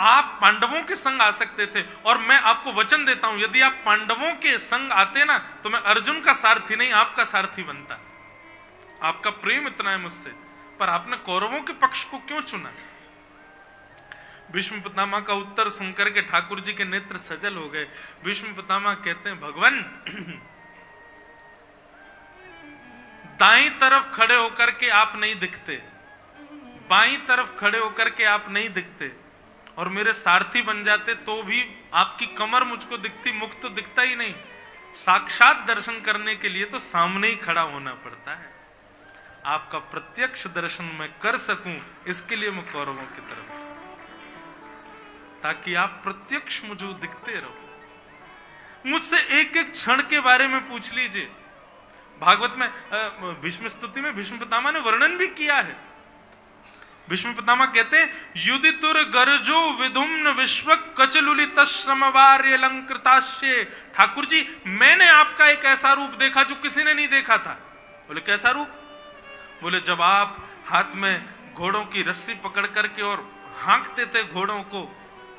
आप पांडवों के संग आ सकते थे और मैं आपको वचन देता हूं यदि आप पांडवों के संग आते ना तो मैं अर्जुन का सारथी नहीं आपका सारथी बनता। आपका प्रेम इतना है मुझसे, पर आपने कौरवों के पक्ष को क्यों चुना? भीष्म पितामह का उत्तर सुनकर के ठाकुर जी के नेत्र सजल हो गए। भीष्म पितामह कहते हैं भगवान दाईं तरफ खड़े होकर के आप नहीं दिखते, बाईं तरफ खड़े होकर के आप नहीं दिखते, और मेरे सारथी बन जाते तो भी आपकी कमर मुझको दिखती, मुख तो दिखता ही नहीं। साक्षात दर्शन करने के लिए तो सामने ही खड़ा होना पड़ता है। आपका प्रत्यक्ष दर्शन मैं कर सकूं इसके लिए मैं कौरवों की तरफ, ताकि आप प्रत्यक्ष मुझे दिखते रहो। मुझसे एक एक क्षण के बारे में पूछ लीजिए। भागवत में भीष्म स्तुति में भीष्म पितामह ने वर्णन भी किया है। भीष्म पितामह कहते हैं युदितुर गर्जो विधुम्न विश्व कचलुलित श्रमवार्य अलंकृताश्य। ठाकुर जी मैंने आपका एक ऐसा रूप देखा जो किसी ने नहीं देखा था। बोले कैसा रूप? बोले जब आप हाथ में घोड़ों की रस्सी पकड़ करके और हाँकते थे घोड़ों को,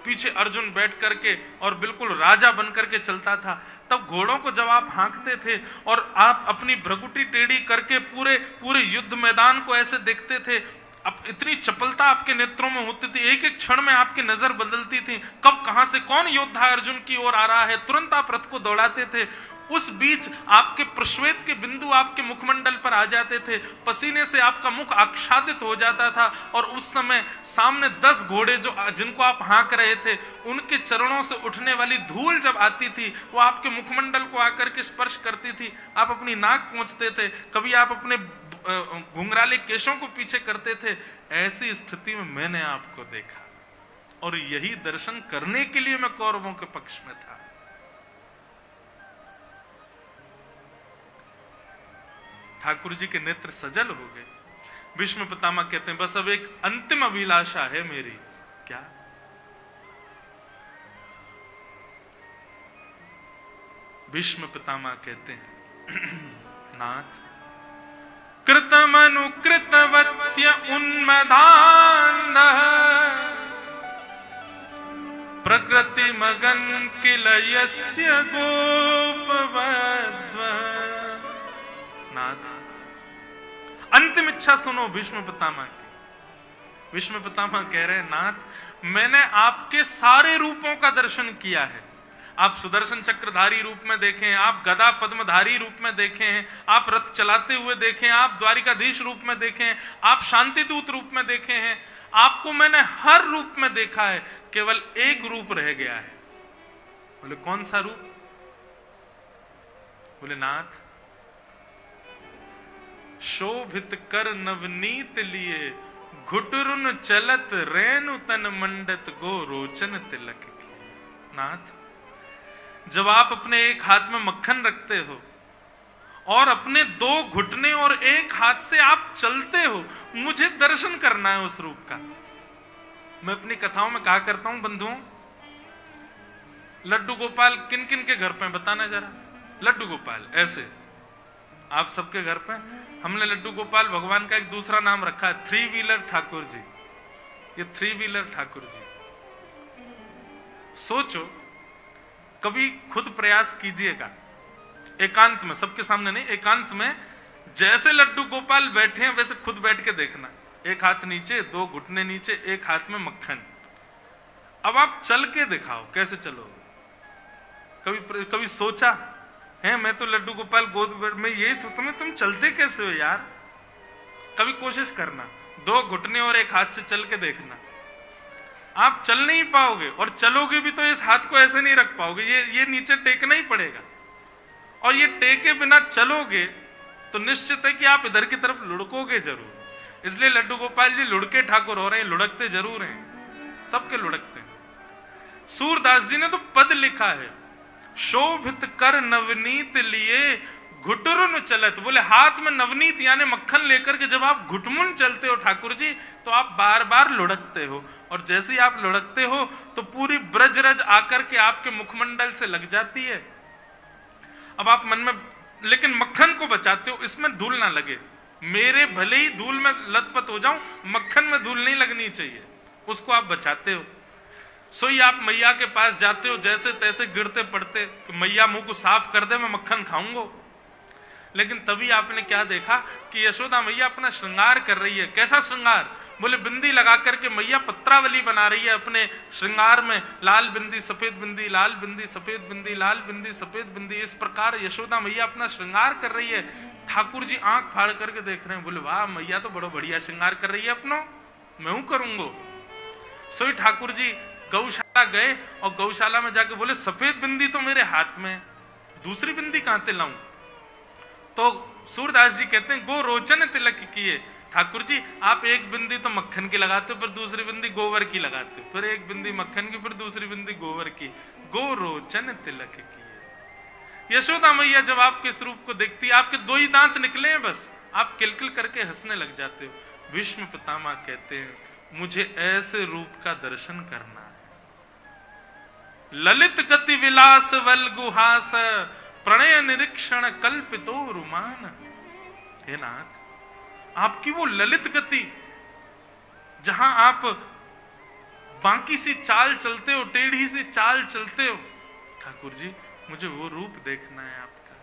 पीछे अर्जुन बैठ करके और बिल्कुल राजा बन करके चलता था, तब घोड़ों को जब आप हाँकते थे और आप अपनी भ्रगुटी टेढ़ी करके पूरे पूरे युद्ध मैदान को ऐसे देखते थे, अब इतनी चपलता आपके नेत्रों में होती थी, एक एक क्षण में आपकी नजर बदलती थी, कब कहां से कौन योद्धा अर्जुन की ओर आ रहा है, तुरंत आप रथ को दौड़ाते थे। उस बीच आपके प्रश्वेत के बिंदु आपके मुखमंडल पर आ जाते थे, पसीने से आपका मुख आच्छादित हो जाता था, और उस समय सामने 10 घोड़े जो जिनको आप हाँक रहे थे, उनके चरणों से उठने वाली धूल जब आती थी वो आपके मुखमंडल को आकर के स्पर्श करती थी। आप अपनी नाक पोंछते थे, कभी आप अपने घुंघराले केशों को पीछे करते थे। ऐसी स्थिति में मैंने आपको देखा और यही दर्शन करने के लिए मैं कौरवों के पक्ष में था। ठाकुर जी के नेत्र सजल हो गए। भीष्म पितामह कहते हैं बस अब एक अंतिम अभिलाषा है मेरी। क्या? भीष्म पितामह कहते हैं नाथ कृतमनुकृतवत्य उन्मदान्धः प्रकृति मगन किल यस्य गोपवद्वः। नाथ अंतिम इच्छा सुनो भीष्म पितामह की। भीष्म पितामह कह रहे हैं नाथ मैंने आपके सारे रूपों का दर्शन किया है। आप सुदर्शन चक्रधारी रूप में देखे हैं, आप गदा पद्मधारी रूप में देखे हैं, आप रथ चलाते हुए देखे हैं, आप द्वारिकाधीश रूप में देखे हैं, आप शांतिदूत रूप में देखे हैं। आपको मैंने हर रूप में देखा है, केवल एक रूप रह गया है। बोले कौन सा रूप? बोले नाथ शोभित कर नवनीत लिए घुटरुन चलत रेणु तन मंडत गो रोचन तिलक की। नाथ जब आप अपने एक हाथ में मक्खन रखते हो और अपने 2 घुटने और एक हाथ से आप चलते हो, मुझे दर्शन करना है उस रूप का। मैं अपनी कथाओं में कहा करता हूं बंधुओं, लड्डू गोपाल किन किन के घर पे बताना जरा। लड्डू गोपाल ऐसे आप सबके घर पे, हमने लड्डू गोपाल भगवान का एक दूसरा नाम रखा है, 3 व्हीलर ठाकुर जी। ये 3 व्हीलर ठाकुर जी, सोचो कभी खुद प्रयास कीजिएगा, एकांत में, सबके सामने नहीं, एकांत में, जैसे लड्डू गोपाल बैठे हैं वैसे खुद बैठ के देखना। एक हाथ नीचे, 2 घुटने नीचे, एक हाथ में मक्खन। अब आप चल के दिखाओ कैसे चलोगे। कभी सोचा है? मैं तो लड्डू गोपाल गोद में यही सोचता हूं तुम चलते कैसे हो यार। कभी कोशिश करना, 2 घुटने और एक हाथ से चल के देखना, आप चल नहीं पाओगे। और चलोगे भी तो इस हाथ को ऐसे नहीं रख पाओगे, ये नीचे टेकना ही पड़ेगा। और ये टेके बिना चलोगे तो निश्चित है कि आप इधर की तरफ लुढ़कोगे जरूर। इसलिए लड्डू गोपाल जी लुढ़के ठाकुर हो रहे हैं, लुढ़कते जरूर हैं, सबके लुढ़कते हैं। सूरदास जी ने तो पद लिखा है, शोभित कर नवनीत लिए घुटुरुन चलत। बोले हाथ में नवनीत यानी मक्खन लेकर के जब आप घुटमुन चलते हो ठाकुर जी, तो आप बार बार लुढ़कते हो। और जैसे ही आप लुढ़कते हो तो पूरी ब्रजरज आकर के आपके मुखमंडल से लग जाती है। अब आप मन में लेकिन मक्खन को बचाते हो, इसमें धूल ना लगे। मेरे भले ही धूल में लथपथ हो जाऊं, मक्खन में धूल नहीं लगनी चाहिए, उसको आप बचाते हो। सोई आप मैया के पास जाते हो, जैसे तैसे गिरते पड़ते कि मैया मुंह को साफ कर दे, मैं मक्खन खाऊंगा। लेकिन तभी आपने क्या देखा कि यशोदा मैया अपना श्रृंगार कर रही है। कैसा श्रृंगार? बोले बिंदी लगा करके मैया पत्रावली बना रही है अपने श्रृंगार में, लाल बिंदी सफेद बिंदी, लाल बिंदी सफेद बिंदी, लाल बिंदी सफेद बिंदी। इस प्रकार यशोदा मैया अपना श्रृंगार कर रही है। ठाकुर जी आंख फाड़ करके देख रहे हैं, बोले वाह मैया तो बड़ा बढ़िया श्रृंगार कर रही है अपनो, मैं हूं करूंगा। सोई ठाकुर जी गौशाला गए और गौशाला में जाके बोले सफेद बिंदी तो मेरे हाथ में, दूसरी बिंदी कहां से लाऊं? तो सूरदास जी कहते हैं गो रोचन तिलक किए। ठाकुर जी आप एक बिंदी तो मक्खन की लगाते हो, फिर दूसरी बिंदी गोबर की लगाते हो, फिर एक बिंदी मक्खन की, फिर दूसरी बिंदी गोबर की, गो रोचन तिलक किए। यशोदा मैया जब आपके इस रूप को देखती है, आपके 2 ही दांत निकले हैं बस, आप किलकिल करके हंसने लग जाते हो। भीष्म पितामह कहते हैं मुझे ऐसे रूप का दर्शन करना है। ललित गति विलास वल गुहास प्रणय निरीक्षण कल्पितो रुमान। हे नाथ, आपकी वो ललित गति, जहां आप बाकी सी चाल चलते हो, टेढ़ी सी चाल चलते हो, ठाकुर जी मुझे वो रूप देखना है आपका।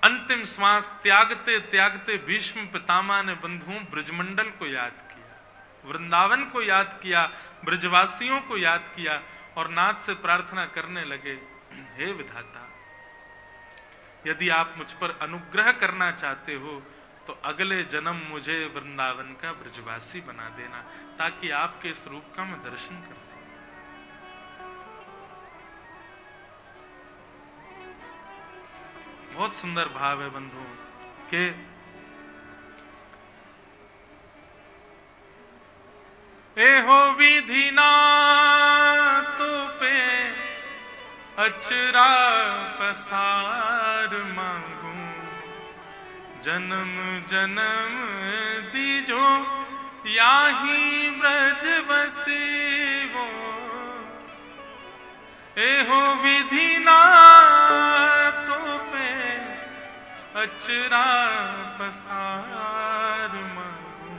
अंतिम श्वास त्यागते त्यागते भीष्म पितामह ने बंधुओं ब्रजमंडल को याद किया, वृंदावन को याद किया, ब्रजवासियों को याद किया और नाथ से प्रार्थना करने लगे, हे विधाता, यदि आप मुझ पर अनुग्रह करना चाहते हो तो अगले जन्म मुझे वृंदावन का ब्रजवासी बना देना, ताकि आपके इस रूप का मैं दर्शन कर सकूं। बहुत सुंदर भाव है बंधुओं के एहो विधि ना तो पे अचरा पसार मांगू, जन्म जन्म दीजो याही ब्रज बसेवो। एहो विधि ना तो पे अचरा पसार मांगू,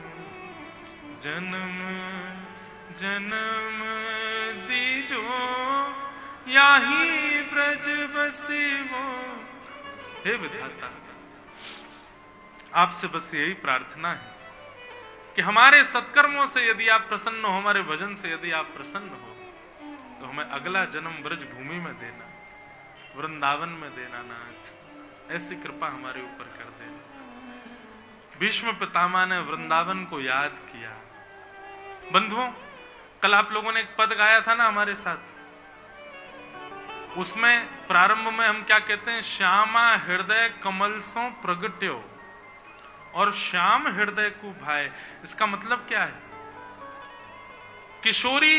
जन्म जन्म दीजो याही ब्रज बसेवो। हे विधाता, आपसे बस यही प्रार्थना है कि हमारे सत्कर्मों से यदि आप प्रसन्न हो, हमारे भजन से यदि आप प्रसन्न हो, तो हमें अगला जन्म ब्रज भूमि में देना, वृंदावन में देना नाथ। ऐसी कृपा हमारे ऊपर कर देना। भीष्म पितामह ने वृंदावन को याद किया। बंधुओं, कल आप लोगों ने एक पद गाया था ना हमारे साथ, उसमें प्रारंभ में हम क्या कहते हैं, श्यामा हृदय कमल सो प्रगट्यो और श्याम हृदय को भाई। इसका मतलब क्या है? किशोरी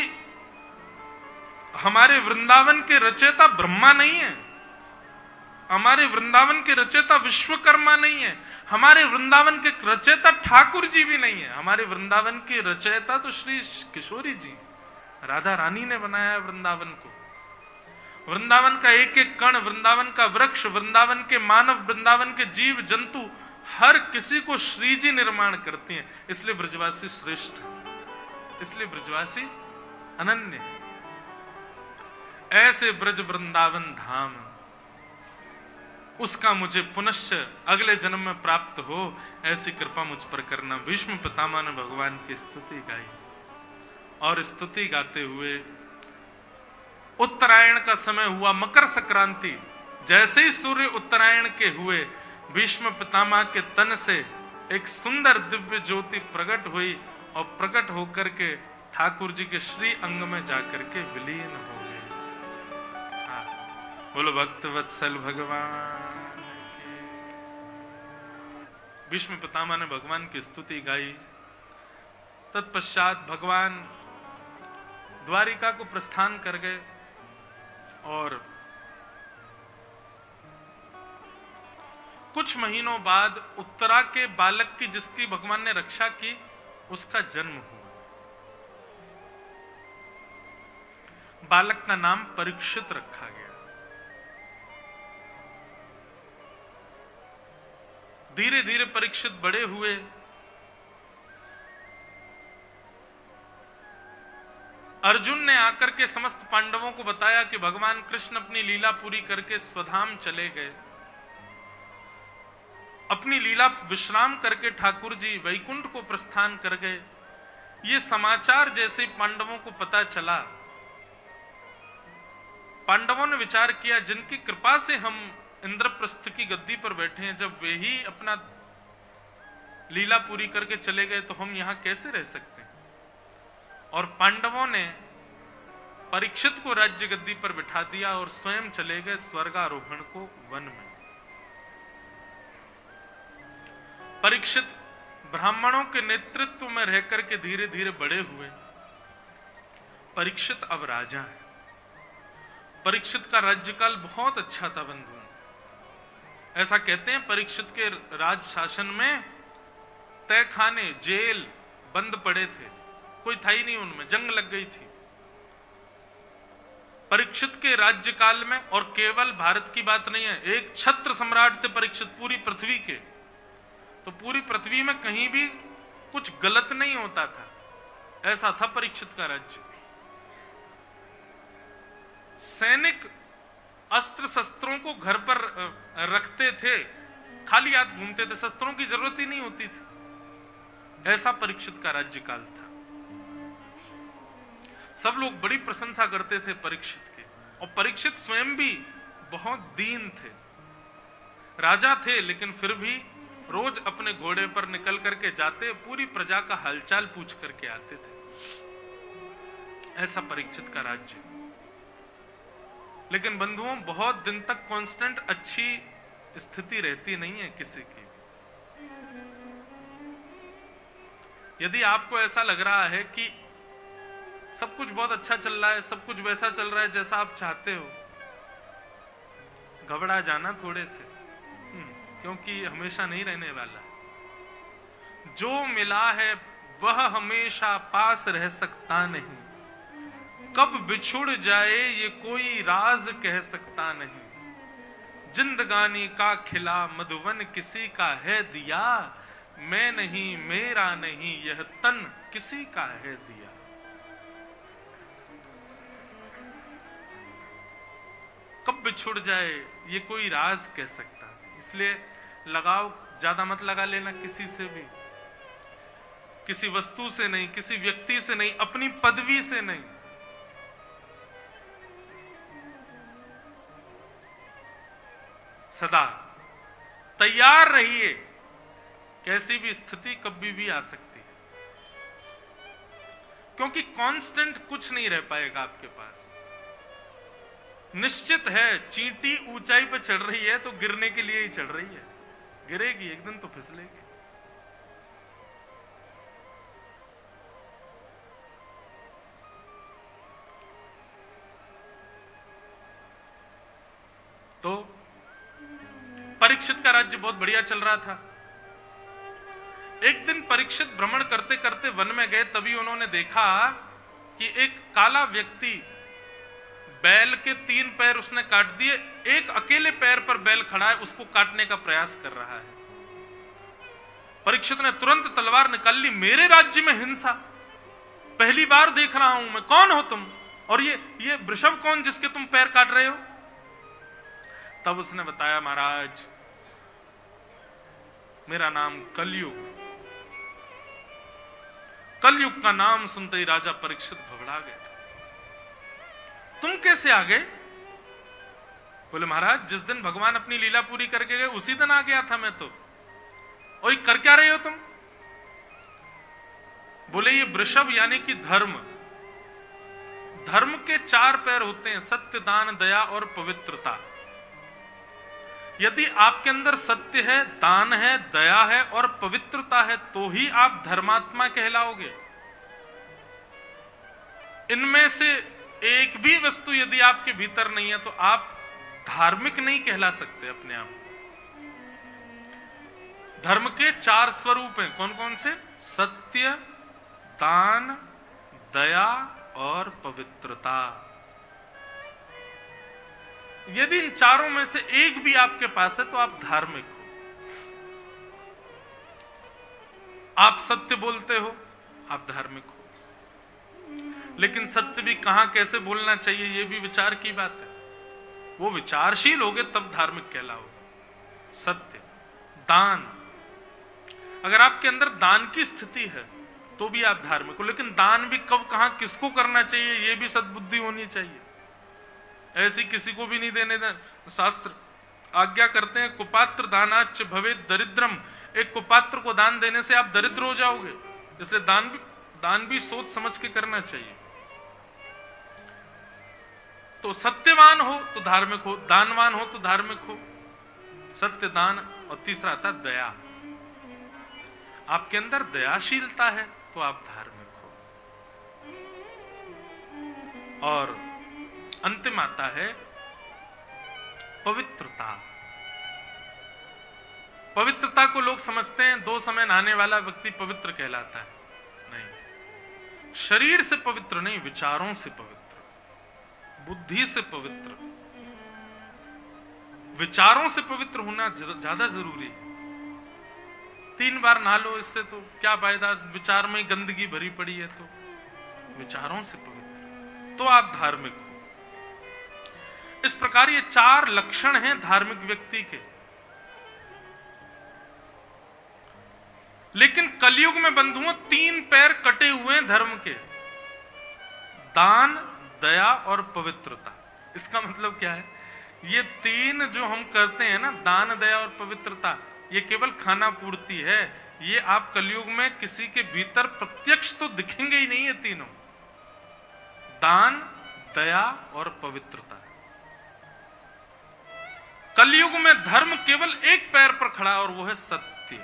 हमारे वृंदावन के रचयिता ब्रह्मा नहीं है, हमारे वृंदावन के रचयिता विश्वकर्मा नहीं है, हमारे वृंदावन के रचयिता ठाकुर जी भी नहीं है, हमारे वृंदावन के रचयिता तो श्री किशोरी जी, राधा रानी ने बनाया है वृंदावन को। वृंदावन का एक एक कण, वृंदावन का वृक्ष, वृंदावन के मानव, वृंदावन के जीव जंतु, हर किसी को श्री जी निर्माण करती हैं। इसलिए ब्रजवासी श्रेष्ठ है, इसलिए ब्रजवासी अनन्य है। ऐसे ब्रज वृंदावन धाम, उसका मुझे पुनश्च अगले जन्म में प्राप्त हो, ऐसी कृपा मुझ पर करना। भीष्म पितामह ने भगवान की स्तुति गाई और स्तुति गाते हुए उत्तरायण का समय हुआ, मकर संक्रांति, जैसे ही सूर्य उत्तरायण के हुए, भीष्म पितामह के तन से एक सुंदर दिव्य ज्योति प्रकट हुई और प्रकट होकर के ठाकुर जी के श्री अंग में जाकर के विलीन हो गए। बोलो भक्त वत्सल भगवान की। भीष्म पितामह ने भगवान की स्तुति गाई। तत्पश्चात भगवान द्वारिका को प्रस्थान कर गए और कुछ महीनों बाद उत्तरा के बालक की, जिसकी भगवान ने रक्षा की, उसका जन्म हुआ। बालक का नाम परीक्षित रखा गया। धीरे धीरे परीक्षित बड़े हुए। अर्जुन ने आकर के समस्त पांडवों को बताया कि भगवान कृष्ण अपनी लीला पूरी करके स्वधाम चले गए। अपनी लीला विश्राम करके ठाकुर जी वैकुंठ को प्रस्थान कर गए। ये समाचार जैसे पांडवों को पता चला, पांडवों ने विचार किया, जिनकी कृपा से हम इंद्रप्रस्थ की गद्दी पर बैठे हैं, जब वे ही अपना लीला पूरी करके चले गए तो हम यहां कैसे रह सकते हैं। और पांडवों ने परीक्षित को राज्य गद्दी पर बिठा दिया और स्वयं चले गए स्वर्गारोहण को वन में। परीक्षित ब्राह्मणों के नेतृत्व में रहकर के धीरे धीरे बड़े हुए। परीक्षित अब राजा है। परीक्षित का राज्यकाल बहुत अच्छा था बंधु। ऐसा कहते हैं परीक्षित के राज शासन में तहखाने, जेल बंद पड़े थे, कोई था ही नहीं उनमें, जंग लग गई थी। परीक्षित के राज्यकाल में, और केवल भारत की बात नहीं है, एक छत्र सम्राट थे परीक्षित पूरी पृथ्वी के, तो पूरी पृथ्वी में कहीं भी कुछ गलत नहीं होता था, ऐसा था परीक्षित का राज्य। सैनिक अस्त्र शस्त्रों को घर पर रखते थे, खाली हाथ घूमते थे, शस्त्रों की जरूरत ही नहीं होती थी, ऐसा परीक्षित का राज्यकाल था। सब लोग बड़ी प्रशंसा करते थे परीक्षित के, और परीक्षित स्वयं भी बहुत दीन थे। राजा थे लेकिन फिर भी रोज अपने घोड़े पर निकल करके जाते, पूरी प्रजा का हालचाल पूछ करके आते थे। ऐसा परीक्षित का राज्य। लेकिन बंधुओं, बहुत दिन तक कांस्टेंट अच्छी स्थिति रहती नहीं है किसी की। यदि आपको ऐसा लग रहा है कि सब कुछ बहुत अच्छा चल रहा है, सब कुछ वैसा चल रहा है जैसा आप चाहते हो, घबरा जाना थोड़े से, क्योंकि हमेशा नहीं रहने वाला। जो मिला है वह हमेशा पास रह सकता नहीं, कब बिछुड़ जाए ये कोई राज कह सकता नहीं। जिंदगानी का खिला मधुवन किसी का है दिया, मैं नहीं मेरा नहीं यह तन किसी का है दिया। कब बिछुड़ जाए ये कोई राज कह सकता नहीं। इसलिए लगाव ज्यादा मत लगा लेना किसी से भी, किसी वस्तु से नहीं, किसी व्यक्ति से नहीं, अपनी पदवी से नहीं। सदा तैयार रहिए, कैसी भी स्थिति कभी भी आ सकती है, क्योंकि कांस्टेंट कुछ नहीं रह पाएगा आपके पास। निश्चित है चींटी ऊंचाई पर चढ़ रही है तो गिरने के लिए ही चढ़ रही है, गिरेगी एक दिन तो फिसलेगी। तो परीक्षित का राज्य बहुत बढ़िया चल रहा था। एक दिन परीक्षित भ्रमण करते करते वन में गए, तभी उन्होंने देखा कि एक काला व्यक्ति, बैल के 3 पैर उसने काट दिए, एक अकेले पैर पर बैल खड़ा है, उसको काटने का प्रयास कर रहा है। परीक्षित ने तुरंत तलवार निकाल ली। मेरे राज्य में हिंसा, पहली बार देख रहा हूं मैं, कौन हो तुम? और ये वृषभ कौन जिसके तुम पैर काट रहे हो? तब उसने बताया, महाराज मेरा नाम कलयुग। कलयुग का नाम सुनते ही राजा परीक्षित घबरा गए। तुम कैसे आ गए? बोले, महाराज जिस दिन भगवान अपनी लीला पूरी करके गए उसी दिन आ गया था मैं तो। और ये कर क्या रहे हो तुम? बोले, ये वृषभ यानी कि धर्म। धर्म के 4 पैर होते हैं, सत्य, दान, दया और पवित्रता। यदि आपके अंदर सत्य है, दान है, दया है और पवित्रता है तो ही आप धर्मात्मा कहलाओगे। इनमें से एक भी वस्तु यदि आपके भीतर नहीं है तो आप धार्मिक नहीं कहला सकते अपने आप। धर्म के 4 स्वरूप हैं, कौन कौन से? सत्य, दान, दया और पवित्रता। यदि इन चारों में से एक भी आपके पास है तो आप धार्मिक हो। आप सत्य बोलते हो, आप धार्मिक हो। लेकिन सत्य भी कहां कैसे बोलना चाहिए ये भी विचार की बात है। वो विचारशील होगे तब धार्मिक कहलाओगे। सत्य, दान, अगर आपके अंदर दान की स्थिति है तो भी आप धार्मिक हो। लेकिन दान भी कब, कहां, किसको करना चाहिए ये भी सद्बुद्धि होनी चाहिए। ऐसी किसी को भी नहीं देने देना। शास्त्र आज्ञा करते हैं, कुपात्र दानाच्च भवेत् दरिद्रम। एक कुपात्र को दान देने से आप दरिद्र हो जाओगे। इसलिए दान भी सोच समझ के करना चाहिए। तो सत्यवान हो तो धार्मिक हो, दानवान हो तो धार्मिक हो। सत्य, दान और तीसरा आता है दया। आपके अंदर दयाशीलता है तो आप धार्मिक हो। और अंतिम आता है पवित्रता। पवित्रता को लोग समझते हैं 2 समय नहाने वाला व्यक्ति पवित्र कहलाता है। नहीं, शरीर से पवित्र नहीं, विचारों से पवित्र, बुद्धि से पवित्र, विचारों से पवित्र होना ज्यादा जरूरी है। 3 बार नहा लो, इससे तो क्या फायदा? विचार में गंदगी भरी पड़ी है। तो विचारों से पवित्र तो आप धार्मिक हो। इस प्रकार ये 4 लक्षण हैं धार्मिक व्यक्ति के। लेकिन कलयुग में बंधुओं 3 पैर कटे हुए हैं धर्म के, दान, दया और पवित्रता। इसका मतलब क्या है? ये 3 जो हम करते हैं ना, दान, दया और पवित्रता, ये केवल खाना पूर्ति है। ये आप कलयुग में किसी के भीतर प्रत्यक्ष तो दिखेंगे ही नहीं। ये तीनों, दान, दया और पवित्रता। कलयुग में धर्म केवल एक पैर पर खड़ा है और वो है सत्य।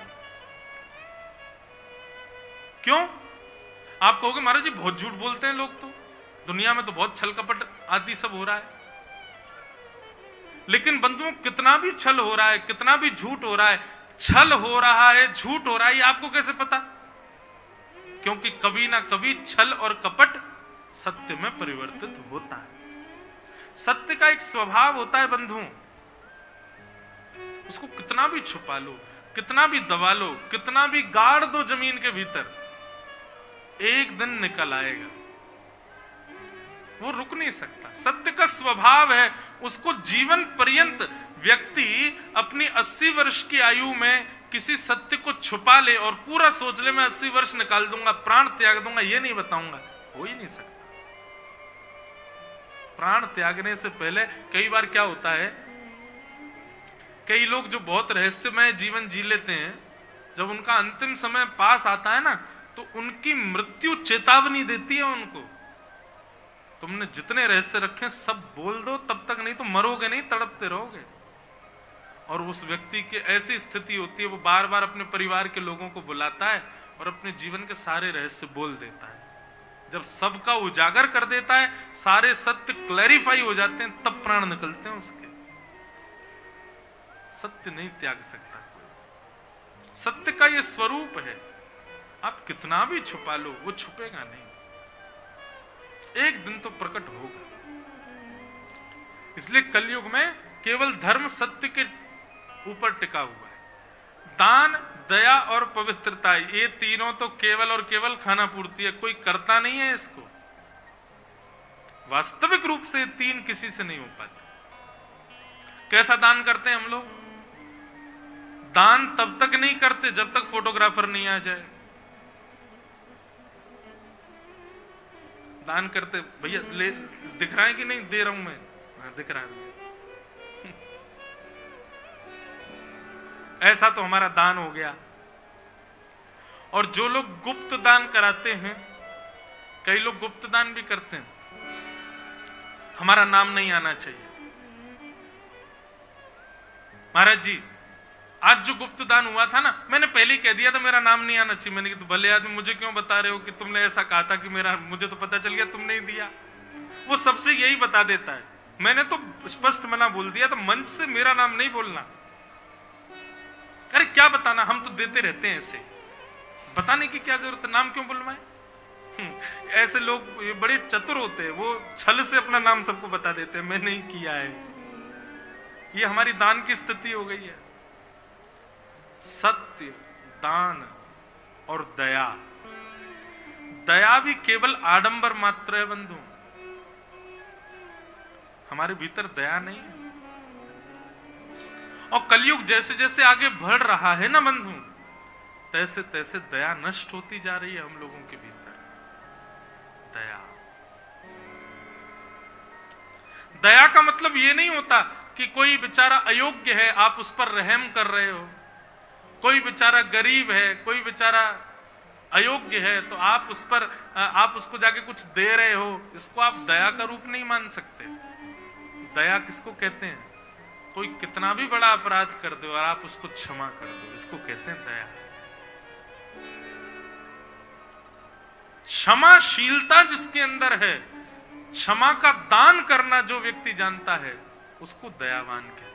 क्यों? आप कहोगे महाराज जी बहुत झूठ बोलते हैं लोग, तो दुनिया में तो बहुत छल कपट आदि सब हो रहा है। लेकिन बंधुओं कितना भी छल हो रहा है, कितना भी झूठ हो रहा है, छल हो रहा है, झूठ हो रहा है, ये आपको कैसे पता? क्योंकि कभी ना कभी छल और कपट सत्य में परिवर्तित होता है। सत्य का एक स्वभाव होता है बंधुओं, उसको कितना भी छुपा लो, कितना भी दबा लो, कितना भी गाड़ दो जमीन के भीतर, एक दिन निकल आएगा। वो रुक नहीं सकता। सत्य का स्वभाव है, उसको जीवन पर्यंत व्यक्ति अपनी 80 वर्ष की आयु में किसी सत्य को छुपा ले और पूरा सोच ले मैं 80 वर्ष निकाल दूंगा, प्राण त्याग दूंगा, ये नहीं बताऊंगा, हो ही नहीं सकता। प्राण त्यागने से पहले कई बार क्या होता है, कई लोग जो बहुत रहस्यमय जीवन जी लेते हैं, जब उनका अंतिम समय पास आता है ना, तो उनकी मृत्यु चेतावनी देती है उनको, तुमने जितने रहस्य रखे सब बोल दो, तब तक नहीं तो मरोगे नहीं, तड़पते रहोगे। और उस व्यक्ति की ऐसी स्थिति होती है, वो बार बार अपने परिवार के लोगों को बुलाता है और अपने जीवन के सारे रहस्य बोल देता है। जब सबका उजागर कर देता है, सारे सत्य क्लैरिफाई हो जाते हैं, तब प्राण निकलते हैं उसके। सत्य नहीं त्याग सकता कोई। सत्य का ये स्वरूप है, आप कितना भी छुपा लो वो छुपेगा नहीं, एक दिन तो प्रकट होगा। इसलिए कलयुग में केवल धर्म सत्य के ऊपर टिका हुआ है। दान, दया और पवित्रता, ये तीनों तो केवल और केवल खाना पूर्ति है, कोई करता नहीं है इसको। वास्तविक रूप से तीन किसी से नहीं हो पाते। कैसा दान करते हैं हम लोग? दान तब तक नहीं करते जब तक फोटोग्राफर नहीं आ जाए। दान करते, भैया ले, दिख रहा है कि नहीं? दे रहा हूं मैं। हाँ, दिख रहा है। ऐसा तो हमारा दान हो गया। और जो लोग गुप्त दान कराते हैं, कई लोग गुप्त दान भी करते हैं, हमारा नाम नहीं आना चाहिए। महाराज जी, आज जो गुप्त दान हुआ था ना, मैंने पहले ही कह दिया था मेरा नाम नहीं आना चाहिए। मैंने कहा तो भले आदमी, मुझे क्यों बता रहे हो कि तुमने ऐसा कहा था कि मुझे तो पता चल गया तुमने ही दिया। वो सबसे यही बता देता है। मैंने तो स्पष्ट मना बोल दिया था, मंच से मेरा नाम नहीं बोलना। अरे क्या बताना, हम तो देते रहते हैं, ऐसे बताने की क्या जरूरत है, नाम क्यों बुलवाएं? ऐसे लोग ये बड़े चतुर होते हैं, वो छल से अपना नाम सबको बता देते हैं, मैं नहीं किया है। ये हमारी दान की स्थिति हो गई है। सत्य, दान और दया, दया भी केवल आडंबर मात्र है बंधु, हमारे भीतर दया नहीं है। और कलयुग जैसे जैसे आगे बढ़ रहा है ना बंधु, तैसे तैसे दया नष्ट होती जा रही है हम लोगों के भीतर। दया, दया का मतलब ये नहीं होता कि कोई बेचारा अयोग्य है आप उस पर रहम कर रहे हो, कोई बेचारा गरीब है, कोई बेचारा अयोग्य है तो आप उस पर आप उसको जाके कुछ दे रहे हो, इसको आप दया का रूप नहीं मान सकते। दया किसको कहते हैं? कोई कितना भी बड़ा अपराध कर दो और आप उसको क्षमा कर दो, इसको कहते हैं दया। क्षमाशीलता जिसके अंदर है, क्षमा का दान करना जो व्यक्ति जानता है, उसको दयावान कहते हैं।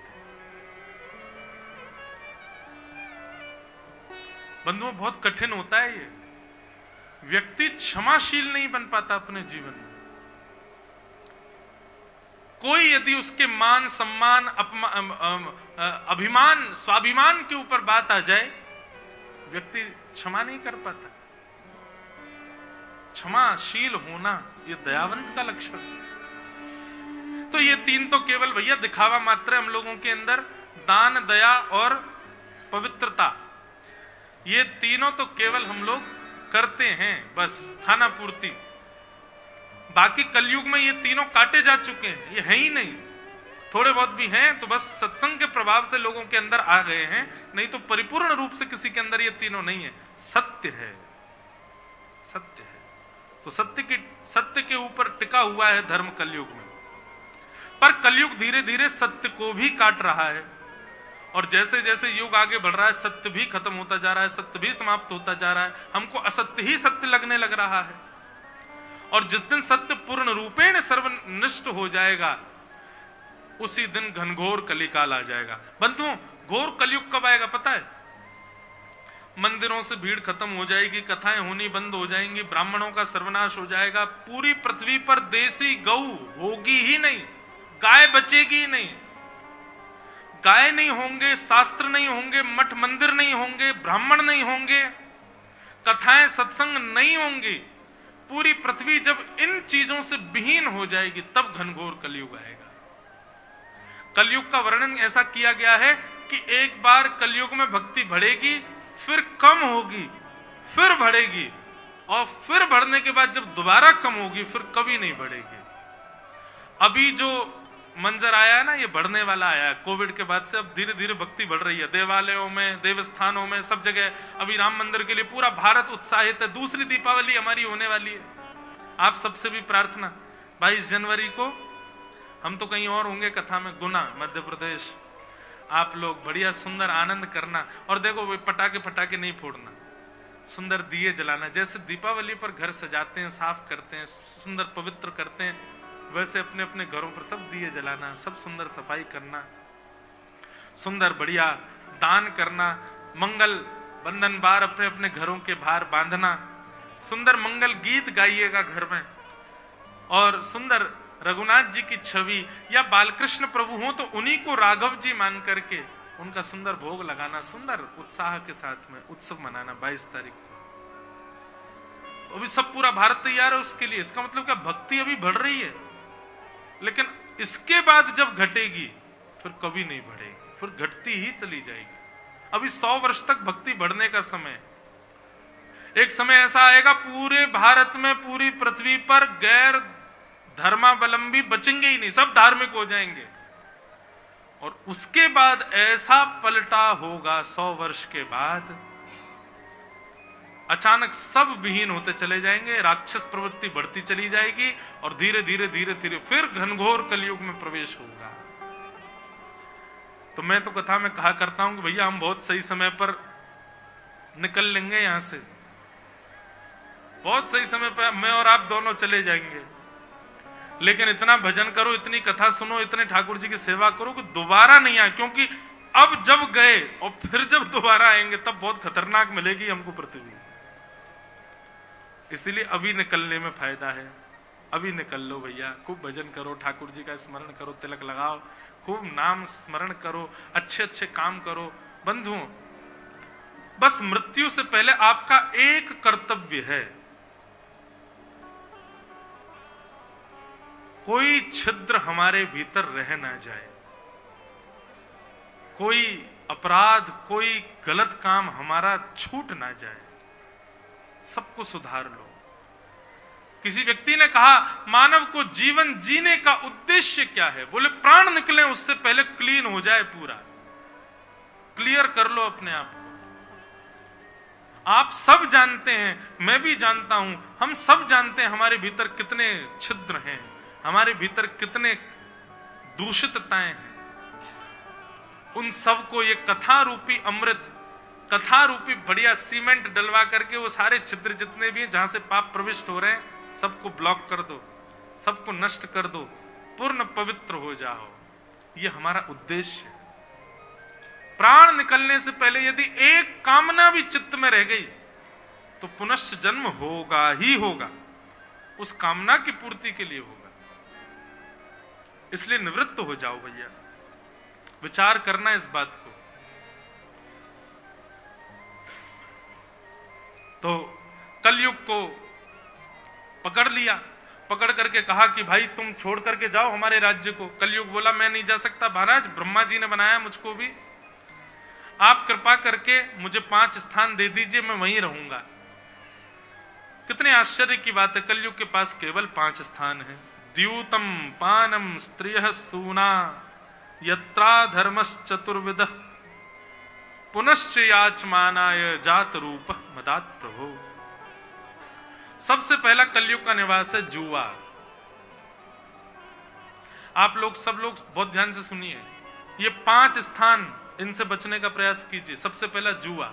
बंधुओं, बहुत कठिन होता है ये। व्यक्ति क्षमाशील नहीं बन पाता अपने जीवन में। कोई यदि उसके मान सम्मान अभिमान स्वाभिमान के ऊपर बात आ जाए, व्यक्ति क्षमा नहीं कर पाता। क्षमाशील होना ये दयावंत का लक्षण है। तो ये तीन तो केवल भैया दिखावा मात्र है हम लोगों के अंदर। दान, दया और पवित्रता, ये तीनों तो केवल हम लोग करते हैं, बस खाना पूर्ति। बाकी कलयुग में ये तीनों काटे जा चुके हैं, ये है ही नहीं। थोड़े बहुत भी हैं तो बस सत्संग के प्रभाव से लोगों के अंदर आ गए हैं, नहीं तो परिपूर्ण रूप से किसी के अंदर ये तीनों नहीं है। सत्य है, सत्य है। तो सत्य के ऊपर टिका हुआ है धर्म कलयुग में। पर कलयुग धीरे धीरे सत्य को भी काट रहा है, और जैसे जैसे युग आगे बढ़ रहा है सत्य भी खत्म होता जा रहा है, सत्य भी समाप्त होता जा रहा है। हमको असत्य ही सत्य लगने लग रहा है। और जिस दिन सत्य पूर्ण रूपेण सर्वनिष्ठ हो जाएगा, उसी दिन घनघोर कलिकाल आ जाएगा। बंधुओं, घोर कलयुग कब आएगा पता है? मंदिरों से भीड़ खत्म हो जाएगी, कथाएं होनी बंद हो जाएंगी, ब्राह्मणों का सर्वनाश हो जाएगा, पूरी पृथ्वी पर देसी गौ होगी ही नहीं, गाय बचेगी ही नहीं। गाय नहीं होंगे, शास्त्र नहीं होंगे, मठ मंदिर नहीं होंगे, ब्राह्मण नहीं होंगे, कथाएं सत्संग नहीं होंगी। पूरी पृथ्वी जब इन चीजों से विहीन हो जाएगी, तब घनघोर कलयुग आएगा। कलयुग का वर्णन ऐसा किया गया है कि एक बार कलयुग में भक्ति बढ़ेगी, फिर कम होगी, फिर बढ़ेगी, और फिर बढ़ने के बाद जब दोबारा कम होगी, फिर कभी नहीं बढ़ेगी। अभी जो मंजर आया है ना, ये बढ़ने वाला आया है। कोविड के बाद से अब धीरे धीरे भक्ति बढ़ रही है, देवालयों में, देवस्थानों में, सब जगह। अभी राम मंदिर के लिए पूरा भारत उत्साहित है। दूसरी दीपावली हमारी होने वाली है। आप सबसे भी प्रार्थना, 22 जनवरी को हम तो कहीं और होंगे कथा में, गुना मध्य प्रदेश। आप लोग बढ़िया सुंदर आनंद करना, और देखो वो पटाखे नहीं फोड़ना, सुंदर दिए जलाना। जैसे दीपावली पर घर सजाते हैं, साफ करते हैं, सुंदर पवित्र करते हैं, वैसे अपने अपने घरों पर सब दिए जलाना, सब सुंदर सफाई करना, सुंदर बढ़िया दान करना, मंगल बंधन बार अपने अपने घरों के बाहर बांधना, सुंदर मंगल गीत गाइएगा घर में, और सुंदर रघुनाथ जी की छवि या बालकृष्ण प्रभु हो तो उन्हीं को राघव जी मान करके उनका सुंदर भोग लगाना, सुंदर उत्साह के साथ में उत्सव मनाना 22 तारीख को। तो अभी सब पूरा भारत तैयार है उसके लिए। इसका मतलब क्या, भक्ति अभी बढ़ रही है, लेकिन इसके बाद जब घटेगी फिर कभी नहीं बढ़ेगी, फिर घटती ही चली जाएगी। अभी 100 वर्ष तक भक्ति बढ़ने का समय। एक समय ऐसा आएगा पूरे भारत में, पूरी पृथ्वी पर गैर धर्मावलंबी बचेंगे ही नहीं, सब धार्मिक हो जाएंगे। और उसके बाद ऐसा पलटा होगा 100 वर्ष के बाद, अचानक सब विहीन होते चले जाएंगे, राक्षस प्रवृत्ति बढ़ती चली जाएगी और धीरे धीरे धीरे धीरे फिर घनघोर कलयुग में प्रवेश होगा। तो मैं तो कथा में कहा करता हूं कि भैया हम बहुत सही समय पर निकल लेंगे यहां से, बहुत सही समय पर मैं और आप दोनों चले जाएंगे, लेकिन इतना भजन करो, इतनी कथा सुनो, इतने ठाकुर जी की सेवा करो कि दोबारा नहीं आए। क्योंकि अब जब गए और फिर जब दोबारा आएंगे तब बहुत खतरनाक मिलेगी हमको पृथ्वी। इसीलिए अभी निकलने में फायदा है, अभी निकल लो भैया, खूब भजन करो, ठाकुर जी का स्मरण करो, तिलक लगाओ, खूब नाम स्मरण करो, अच्छे अच्छे काम करो। बंधुओं, बस मृत्यु से पहले आपका एक कर्तव्य है, कोई छिद्र हमारे भीतर रह ना जाए, कोई अपराध, कोई गलत काम हमारा छूट ना जाए, सबको सुधार लो। किसी व्यक्ति ने कहा मानव को जीवन जीने का उद्देश्य क्या है? बोले प्राण निकले उससे पहले क्लीन हो जाए, पूरा क्लियर कर लो अपने आप को। आप सब जानते हैं, मैं भी जानता हूं, हम सब जानते हैं हमारे भीतर कितने छिद्र हैं, हमारे भीतर कितने दूषितताएं हैं। उन सबको ये कथा रूपी अमृत, कथा रूपी बढ़िया सीमेंट डलवा करके वो सारे छिद्र जितने भी हैं जहां से पाप प्रविष्ट हो रहे हैं सबको ब्लॉक कर दो, सबको नष्ट कर दो, पूर्ण पवित्र हो जाओ। ये हमारा उद्देश्य है। प्राण निकलने से पहले यदि एक कामना भी चित्त में रह गई तो पुनश्च जन्म होगा ही होगा, उस कामना की पूर्ति के लिए होगा। इसलिए निवृत्त हो जाओ भैया, विचार करना इस बात को। तो कलयुग को पकड़ लिया, पकड़ करके कहा कि भाई तुम छोड़ करके जाओ हमारे राज्य को। कलयुग बोला मैं नहीं जा सकता महाराज, ब्रह्मा जी ने बनाया मुझको भी, आप कृपा करके मुझे 5 स्थान दे दीजिए, मैं वहीं रहूंगा। कितने आश्चर्य की बात है, कलयुग के पास केवल 5 स्थान है। द्यूतम पानम स्त्रियः सूना यत्रा धर्मश्चतुर्विद पुनश्च याचमानाय जात रूप मदात प्रभो। सबसे पहला कलयुग का निवास है जुआ। आप लोग सब लोग बहुत ध्यान से सुनिए, ये 5 स्थान, इनसे बचने का प्रयास कीजिए। सबसे पहला जुआ।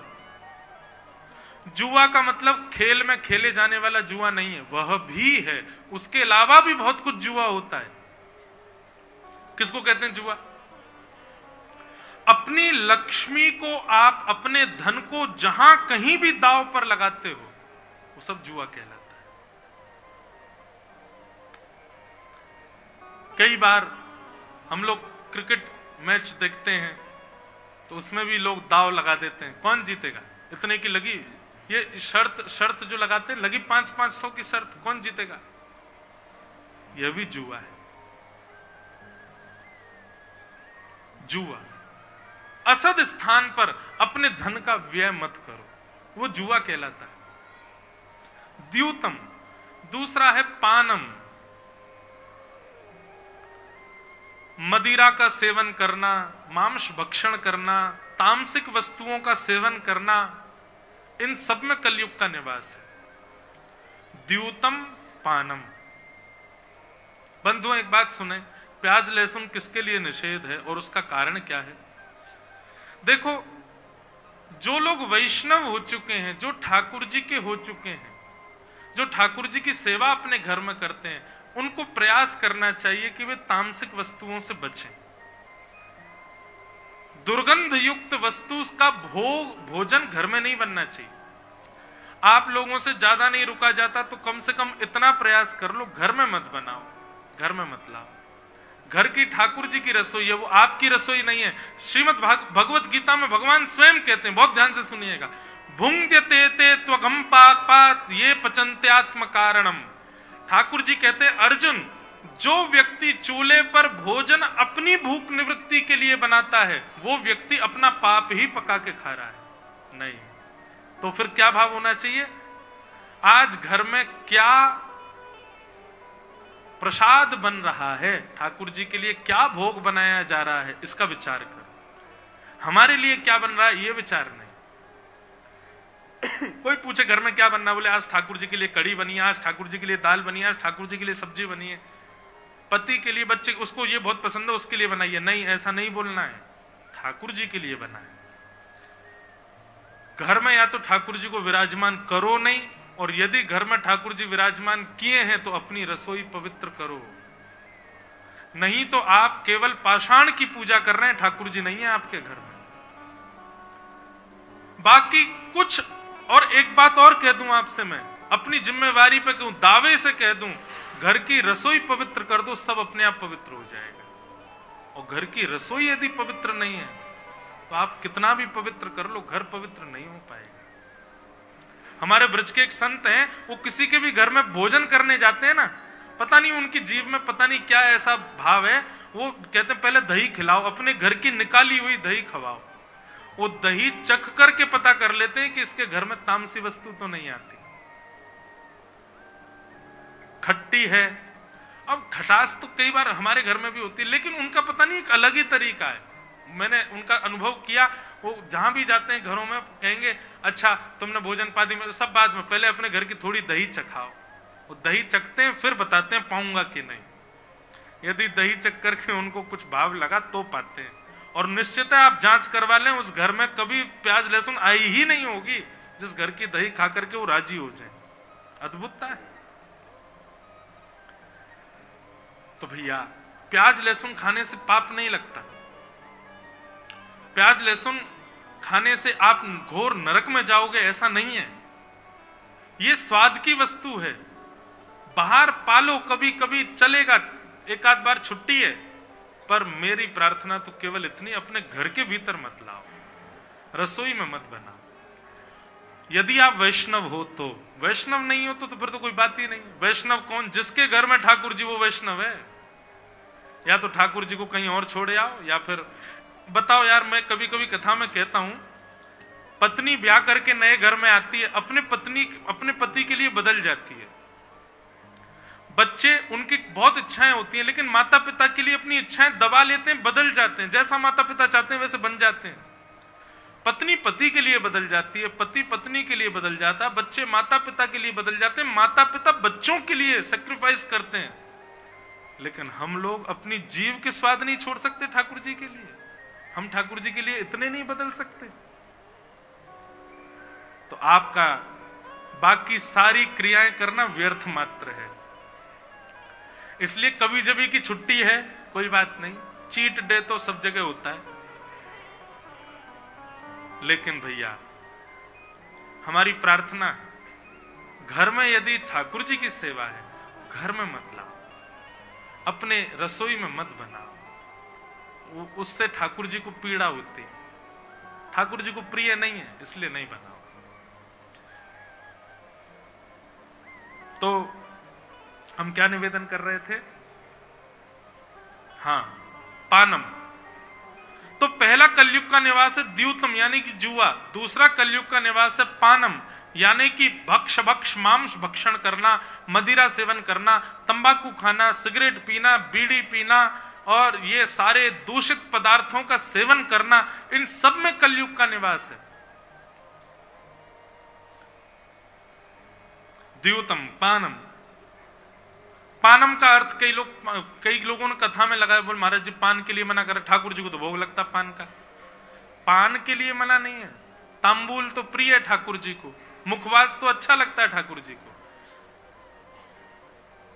जुआ का मतलब खेल में खेले जाने वाला जुआ नहीं है, वह भी है, उसके अलावा भी बहुत कुछ जुआ होता है। किसको कहते हैं जुआ? अपनी लक्ष्मी को, आप अपने धन को जहां कहीं भी दांव पर लगाते हो वो सब जुआ कहलाता है। कई बार हम लोग क्रिकेट मैच देखते हैं तो उसमें भी लोग दांव लगा देते हैं, कौन जीतेगा, इतने की लगी, ये शर्त जो लगाते हैं, लगी 500-500 की शर्त, कौन जीतेगा, यह भी जुआ है। जुआ। असद स्थान पर अपने धन का व्यय मत करो, वो जुआ कहलाता है। द्यूतम। दूसरा है पानम, मदिरा का सेवन करना, मांस भक्षण करना, तामसिक वस्तुओं का सेवन करना, इन सब में कलयुग का निवास है। द्यूतम पानम। बंधुओं एक बात सुने, प्याज लहसुन किसके लिए निषेध है और उसका कारण क्या है? देखो, जो लोग वैष्णव हो चुके हैं, जो ठाकुर जी के हो चुके हैं, जो ठाकुर जी की सेवा अपने घर में करते हैं, उनको प्रयास करना चाहिए कि वे तामसिक वस्तुओं से बचें। दुर्गंध युक्त वस्तु का भोजन घर में नहीं बनना चाहिए। आप लोगों से ज्यादा नहीं रुका जाता तो कम से कम इतना प्रयास कर लो, घर में मत बनाओ, घर में मत लाओ। घर की ठाकुर जी की रसोई है, वो आपकी रसोई नहीं है। श्रीमद् भगवत गीता में भगवान स्वयं कहते हैं, बहुत ध्यान से सुनिएगा, भुंग्यते ते त्वगम पाक ये पचन्त्यात्म कारणम। ठाकुर जी कहते हैं, अर्जुन, जो व्यक्ति चूल्हे पर भोजन अपनी भूख निवृत्ति के लिए बनाता है, वो व्यक्ति अपना पाप ही पका के खा रहा है। नहीं तो फिर क्या भाव होना चाहिए? आज घर में क्या प्रसाद बन रहा है, ठाकुर जी के लिए क्या भोग बनाया जा रहा है, इसका विचार कर। हमारे लिए क्या बन रहा है ये विचार नहीं। कोई पूछे घर में क्या बनना, बोले आज ठाकुर जी के लिए कड़ी बनी है, आज ठाकुर जी के लिए दाल बनी है, आज ठाकुर जी के लिए सब्जी बनी है, पति के लिए, बच्चे उसको ये बहुत पसंद है उसके लिए बनाइए। नहीं, ऐसा नहीं बोलना है, ठाकुर जी के लिए बना है। घर में या तो ठाकुर जी को विराजमान करो नहीं, और यदि घर में ठाकुर जी विराजमान किए हैं तो अपनी रसोई पवित्र करो। नहीं तो आप केवल पाषाण की पूजा कर रहे हैं, ठाकुर जी नहीं है आपके घर में। बाकी कुछ, और एक बात और कह दूं आपसे, मैं अपनी जिम्मेवारी पे कहूं, दावे से कह दूं, घर की रसोई पवित्र कर दो, सब अपने आप पवित्र हो जाएगा। और घर की रसोई यदि पवित्र नहीं है तो आप कितना भी पवित्र कर लो, घर पवित्र नहीं हो पाएगा। हमारे ब्रज के एक संत हैं, वो किसी के भी घर में भोजन करने जाते हैं ना, पता नहीं उनकी जीव में पता नहीं क्या ऐसा भाव है, वो कहते हैं पहले दही खिलाओ, अपने घर की निकाली हुई दही खवाओ। वो दही चख करके पता कर लेते हैं कि इसके घर में तामसी वस्तु तो नहीं आती, खट्टी है। अब खटास तो कई बार हमारे घर में भी होती है, लेकिन उनका पता नहीं एक अलग ही तरीका है। मैंने उनका अनुभव किया, वो जहां भी जाते हैं घरों में कहेंगे, अच्छा तुमने भोजन पादी में, सब बाद में, पहले अपने घर की थोड़ी दही चखाओ। वो दही चखते हैं फिर बताते हैं पाऊंगा कि नहीं। यदि दही चख करके उनको कुछ भाव लगा तो पाते हैं। और निश्चित है आप जांच करवा लें, उस घर में कभी प्याज लहसुन आई ही नहीं होगी जिस घर की दही खा करके वो राजी हो जाए। अद्भुतता है। तो भैया प्याज लहसुन खाने से पाप नहीं लगता, प्याज लहसुन खाने से आप घोर नरक में जाओगे ऐसा नहीं है। ये स्वाद की वस्तु है। बाहर पालो कभी कभी चलेगा, एक आध बार छुट्टी है, पर मेरी प्रार्थना तो केवल इतनी, अपने घर के भीतर मत लाओ, रसोई में मत बनाओ। यदि आप वैष्णव हो तो, वैष्णव नहीं हो तो फिर तो कोई बात ही नहीं। वैष्णव कौन? जिसके घर में ठाकुर जी वो वैष्णव है। या तो ठाकुर जी को कहीं और छोड़े आओ, या फिर बताओ यार, मैं कभी कभी कथा में कहता हूं, पत्नी ब्याह करके नए घर में आती है, अपने पति के लिए बदल जाती है। बच्चे, उनकी बहुत इच्छाएं होती हैं, लेकिन माता पिता के लिए अपनी इच्छाएं दबा लेते हैं, बदल जाते हैं, जैसा माता पिता चाहते हैं वैसे बन जाते हैं। पत्नी पति के लिए बदल जाती है, पति पत्नी के लिए बदल जाता है, बच्चे माता पिता के लिए बदल जाते हैं, माता पिता बच्चों के लिए सेक्रीफाइस करते हैं। लेकिन हम लोग अपनी जीव के स्वाद नहीं छोड़ सकते ठाकुर जी के लिए। हम ठाकुर जी के लिए इतने नहीं बदल सकते। तो आपका बाकी सारी क्रियाएं करना व्यर्थ मात्र है। इसलिए कभी जभी की छुट्टी है कोई बात नहीं, चीट डे तो सब जगह होता है, लेकिन भैया हमारी प्रार्थना है, घर में यदि ठाकुर जी की सेवा है, घर में मत लाओ, अपने रसोई में मत बनाओ। उससे ठाकुर जी को पीड़ा होती है, ठाकुर जी को प्रिय नहीं है, इसलिए नहीं बनाओ। तो हम क्या निवेदन कर रहे थे? हाँ, पानम। तो पहला कलयुग का निवास है द्यूतम यानी कि जुआ, दूसरा कलयुग का निवास है पानम यानी कि भक्ष मांस भक्षण करना, मदिरा सेवन करना, तंबाकू खाना, सिगरेट पीना, बीड़ी पीना और ये सारे दूषित पदार्थों का सेवन करना, इन सब में कलयुग का निवास है। द्यूतम पानम। पानम का अर्थ कई लोगों ने कथा में लगाया, बोल महाराज जी पान के लिए मना कर, ठाकुर जी को तो भोग लगता पान का। पान के लिए मना नहीं है, तांबूल तो प्रिय है ठाकुर जी को, मुखवास तो अच्छा लगता है ठाकुर जी को।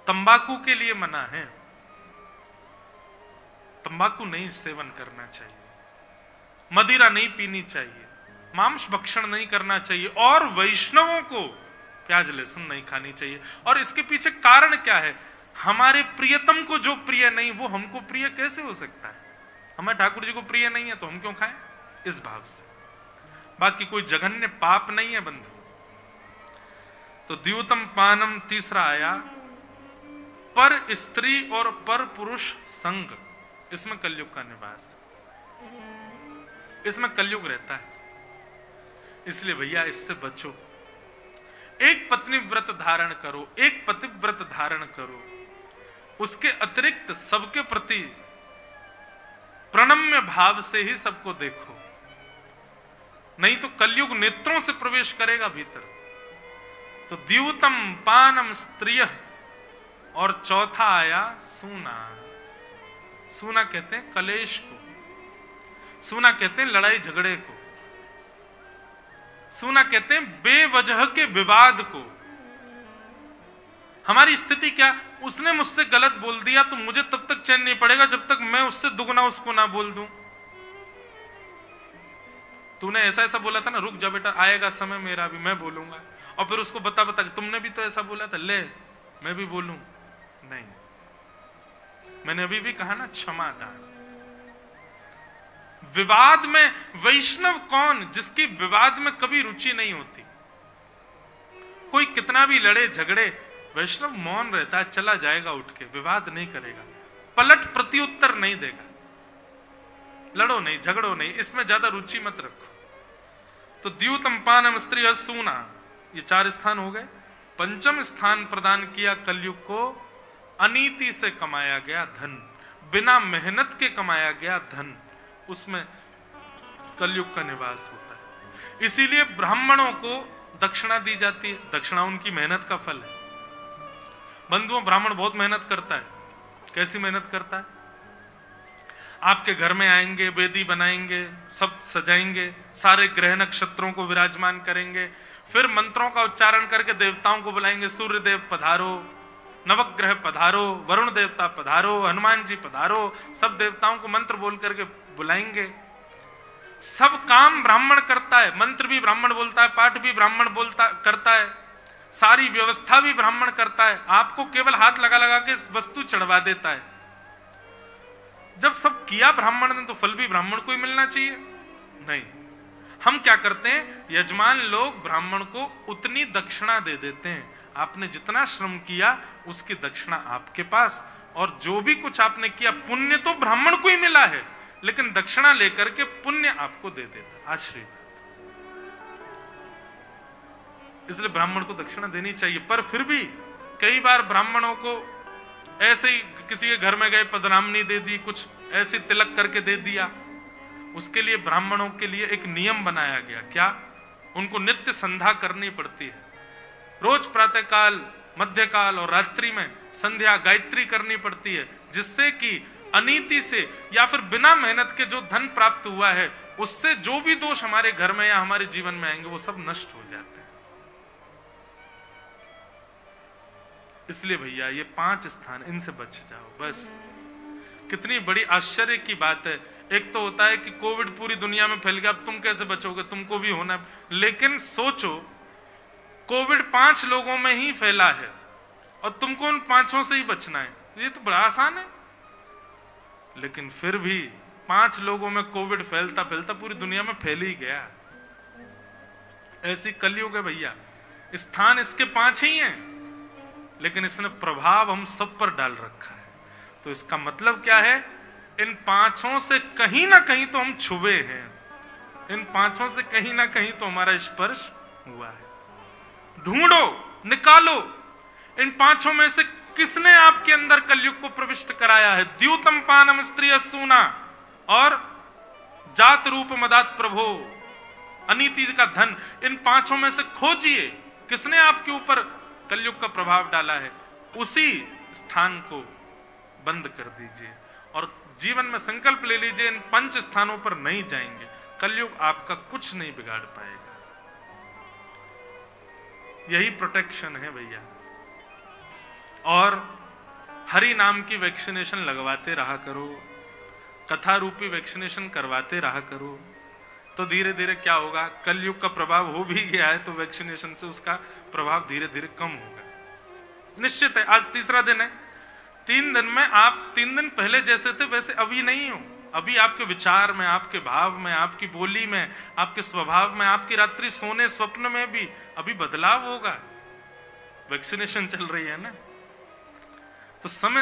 तंबाकू के लिए मना है, तंबाकू नहीं सेवन करना चाहिए। मदिरा नहीं पीनी चाहिए, मांस भक्षण नहीं करना चाहिए, और वैष्णवों को प्याज लहसुन नहीं खानी चाहिए। और इसके पीछे कारण क्या है? हमारे प्रियतम को जो प्रिय नहीं वो हमको प्रिय कैसे हो सकता है? हमें ठाकुर जी को प्रिय नहीं है तो हम क्यों खाएं? इस भाव से। बाकी कोई जघन्य पाप नहीं है बंधु। तो द्यूतम पानम तीसरा आया, पर स्त्री और पर पुरुष संग, इसमें कलयुग का निवास, इसमें कलयुग रहता है, इसलिए भैया इससे बचो। एक पत्नी व्रत धारण करो, एक पति व्रत धारण करो, उसके अतिरिक्त सबके प्रति प्रणम्य भाव से ही सबको देखो, नहीं तो कलयुग नेत्रों से प्रवेश करेगा भीतर। तो द्यूतम पानम स्त्रिय, और चौथा आया सूना। सूना कहते हैं कलेश को, सूना कहते हैं लड़ाई झगड़े को, सूना कहते हैं बेवजह के विवाद को। हमारी स्थिति क्या? उसने मुझसे गलत बोल दिया तो मुझे तब तक चैन नहीं पड़ेगा जब तक मैं उससे दुगना उसको ना बोल दूं। तूने ऐसा ऐसा बोला था ना, रुक जा बेटा, आएगा समय मेरा भी, मैं बोलूंगा। और फिर उसको बता बता कि तुमने भी तो ऐसा बोला था, ले मैं भी बोलूं। नहीं, मैंने अभी भी कहा ना, क्षमादान। विवाद में वैष्णव कौन? जिसकी विवाद में कभी रुचि नहीं होती। कोई कितना भी लड़े झगड़े, वैष्णव मौन रहता है, चला जाएगा उठ के, विवाद नहीं करेगा, पलट प्रत्युत्तर नहीं देगा। लड़ो नहीं, झगड़ो नहीं, इसमें ज्यादा रुचि मत रखो। तो द्यूतम पानम स्त्री सूना, ये 4 स्थान हो गए। पंचम स्थान प्रदान किया कलयुग को अनीति से कमाया गया धन, बिना मेहनत के कमाया गया धन, उसमें कलयुग का निवास होता है। इसीलिए ब्राह्मणों को दक्षिणा दी जाती है, दक्षिणा उनकी मेहनत का फल है। बंधुओं, ब्राह्मण बहुत मेहनत करता है। कैसी मेहनत करता है? आपके घर में आएंगे, वेदी बनाएंगे, सब सजाएंगे, सारे ग्रह नक्षत्रों को विराजमान करेंगे, फिर मंत्रों का उच्चारण करके देवताओं को बुलाएंगे, सूर्य देव पधारो, नवग्रह पधारो, वरुण देवता पधारो, हनुमान जी पधारो, सब देवताओं को मंत्र बोल करके बुलाएंगे। सब काम ब्राह्मण करता है, मंत्र भी ब्राह्मण बोलता है, पाठ भी ब्राह्मण बोलता करता है, सारी व्यवस्था भी ब्राह्मण करता है। आपको केवल हाथ लगा लगा के वस्तु चढ़वा देता है। जब सब किया ब्राह्मण ने तो फल भी ब्राह्मण को ही मिलना चाहिए। नहीं, हम क्या करते हैं, यजमान लोग ब्राह्मण को उतनी दक्षिणा दे देते हैं, आपने जितना श्रम किया उसकी दक्षिणा आपके पास, और जो भी कुछ आपने किया पुण्य तो ब्राह्मण को ही मिला है, लेकिन दक्षिणा लेकर के पुण्य आपको दे देता, आशीर्वाद। इसलिए ब्राह्मण को दक्षिणा देनी चाहिए। पर फिर भी कई बार ब्राह्मणों को ऐसे ही किसी के घर में गए, पदनामनी दे दी, कुछ ऐसे तिलक करके दे दिया। उसके लिए ब्राह्मणों के लिए एक नियम बनाया गया। क्या? उनको नित्य संध्या करनी पड़ती है। रोज प्रातःकाल, मध्यकाल और रात्रि में संध्या गायत्री करनी पड़ती है, जिससे कि अनीति से या फिर बिना मेहनत के जो धन प्राप्त हुआ है, उससे जो भी दोष हमारे घर में या हमारे जीवन में आएंगे वो सब नष्ट हो जाते हैं। इसलिए भैया ये 5 स्थान, इनसे बच जाओ बस। कितनी बड़ी आश्चर्य की बात है। एक तो होता है कि कोविड पूरी दुनिया में फैल गया, अब तुम कैसे बचोगे, तुमको भी होना है। लेकिन सोचो, कोविड 5 लोगों में ही फैला है और तुमको उन 5 से ही बचना है। ये तो बड़ा आसान है। लेकिन फिर भी 5 लोगों में कोविड फैलता फैलता पूरी दुनिया में फैल ही गया। ऐसी कलयुग है भैया। स्थान इसके 5 ही हैं, लेकिन इसने प्रभाव हम सब पर डाल रखा है। तो इसका मतलब क्या है? इन 5 से कहीं ना कहीं तो हम छुए हैं, इन 5 से कहीं ना कहीं तो हमारा स्पर्श हुआ है। ढूंढो, निकालो, इन 5 में से किसने आपके अंदर कलयुग को प्रविष्ट कराया है? द्यूतम पानम स्त्री सूना और जात रूप मदात प्रभो, अनीति का धन, इन 5 में से खोजिए किसने आपके ऊपर कलयुग का प्रभाव डाला है। उसी स्थान को बंद कर दीजिए और जीवन में संकल्प ले लीजिए, इन 5 स्थानों पर नहीं जाएंगे। कलयुग आपका कुछ नहीं बिगाड़ पाएगा। यही प्रोटेक्शन है भैया। और हरि नाम की वैक्सीनेशन लगवाते रहा करो, कथा रूपी वैक्सीनेशन करवाते रहा करो। तो धीरे धीरे क्या होगा, कलयुग का प्रभाव हो भी गया है तो वैक्सीनेशन से उसका प्रभाव धीरे धीरे कम होगा। निश्चित है। आज तीसरा दिन है। 3 दिन में आप 3 दिन पहले जैसे थे वैसे अभी नहीं हो। अभी आपके विचार में, आपके भाव में, आपकी बोली में, आपके स्वभाव में, आपकी रात्रि सोने स्वप्न में भी अभी बदलाव होगा। वैक्सीनेशन चल रही है ना, तो समय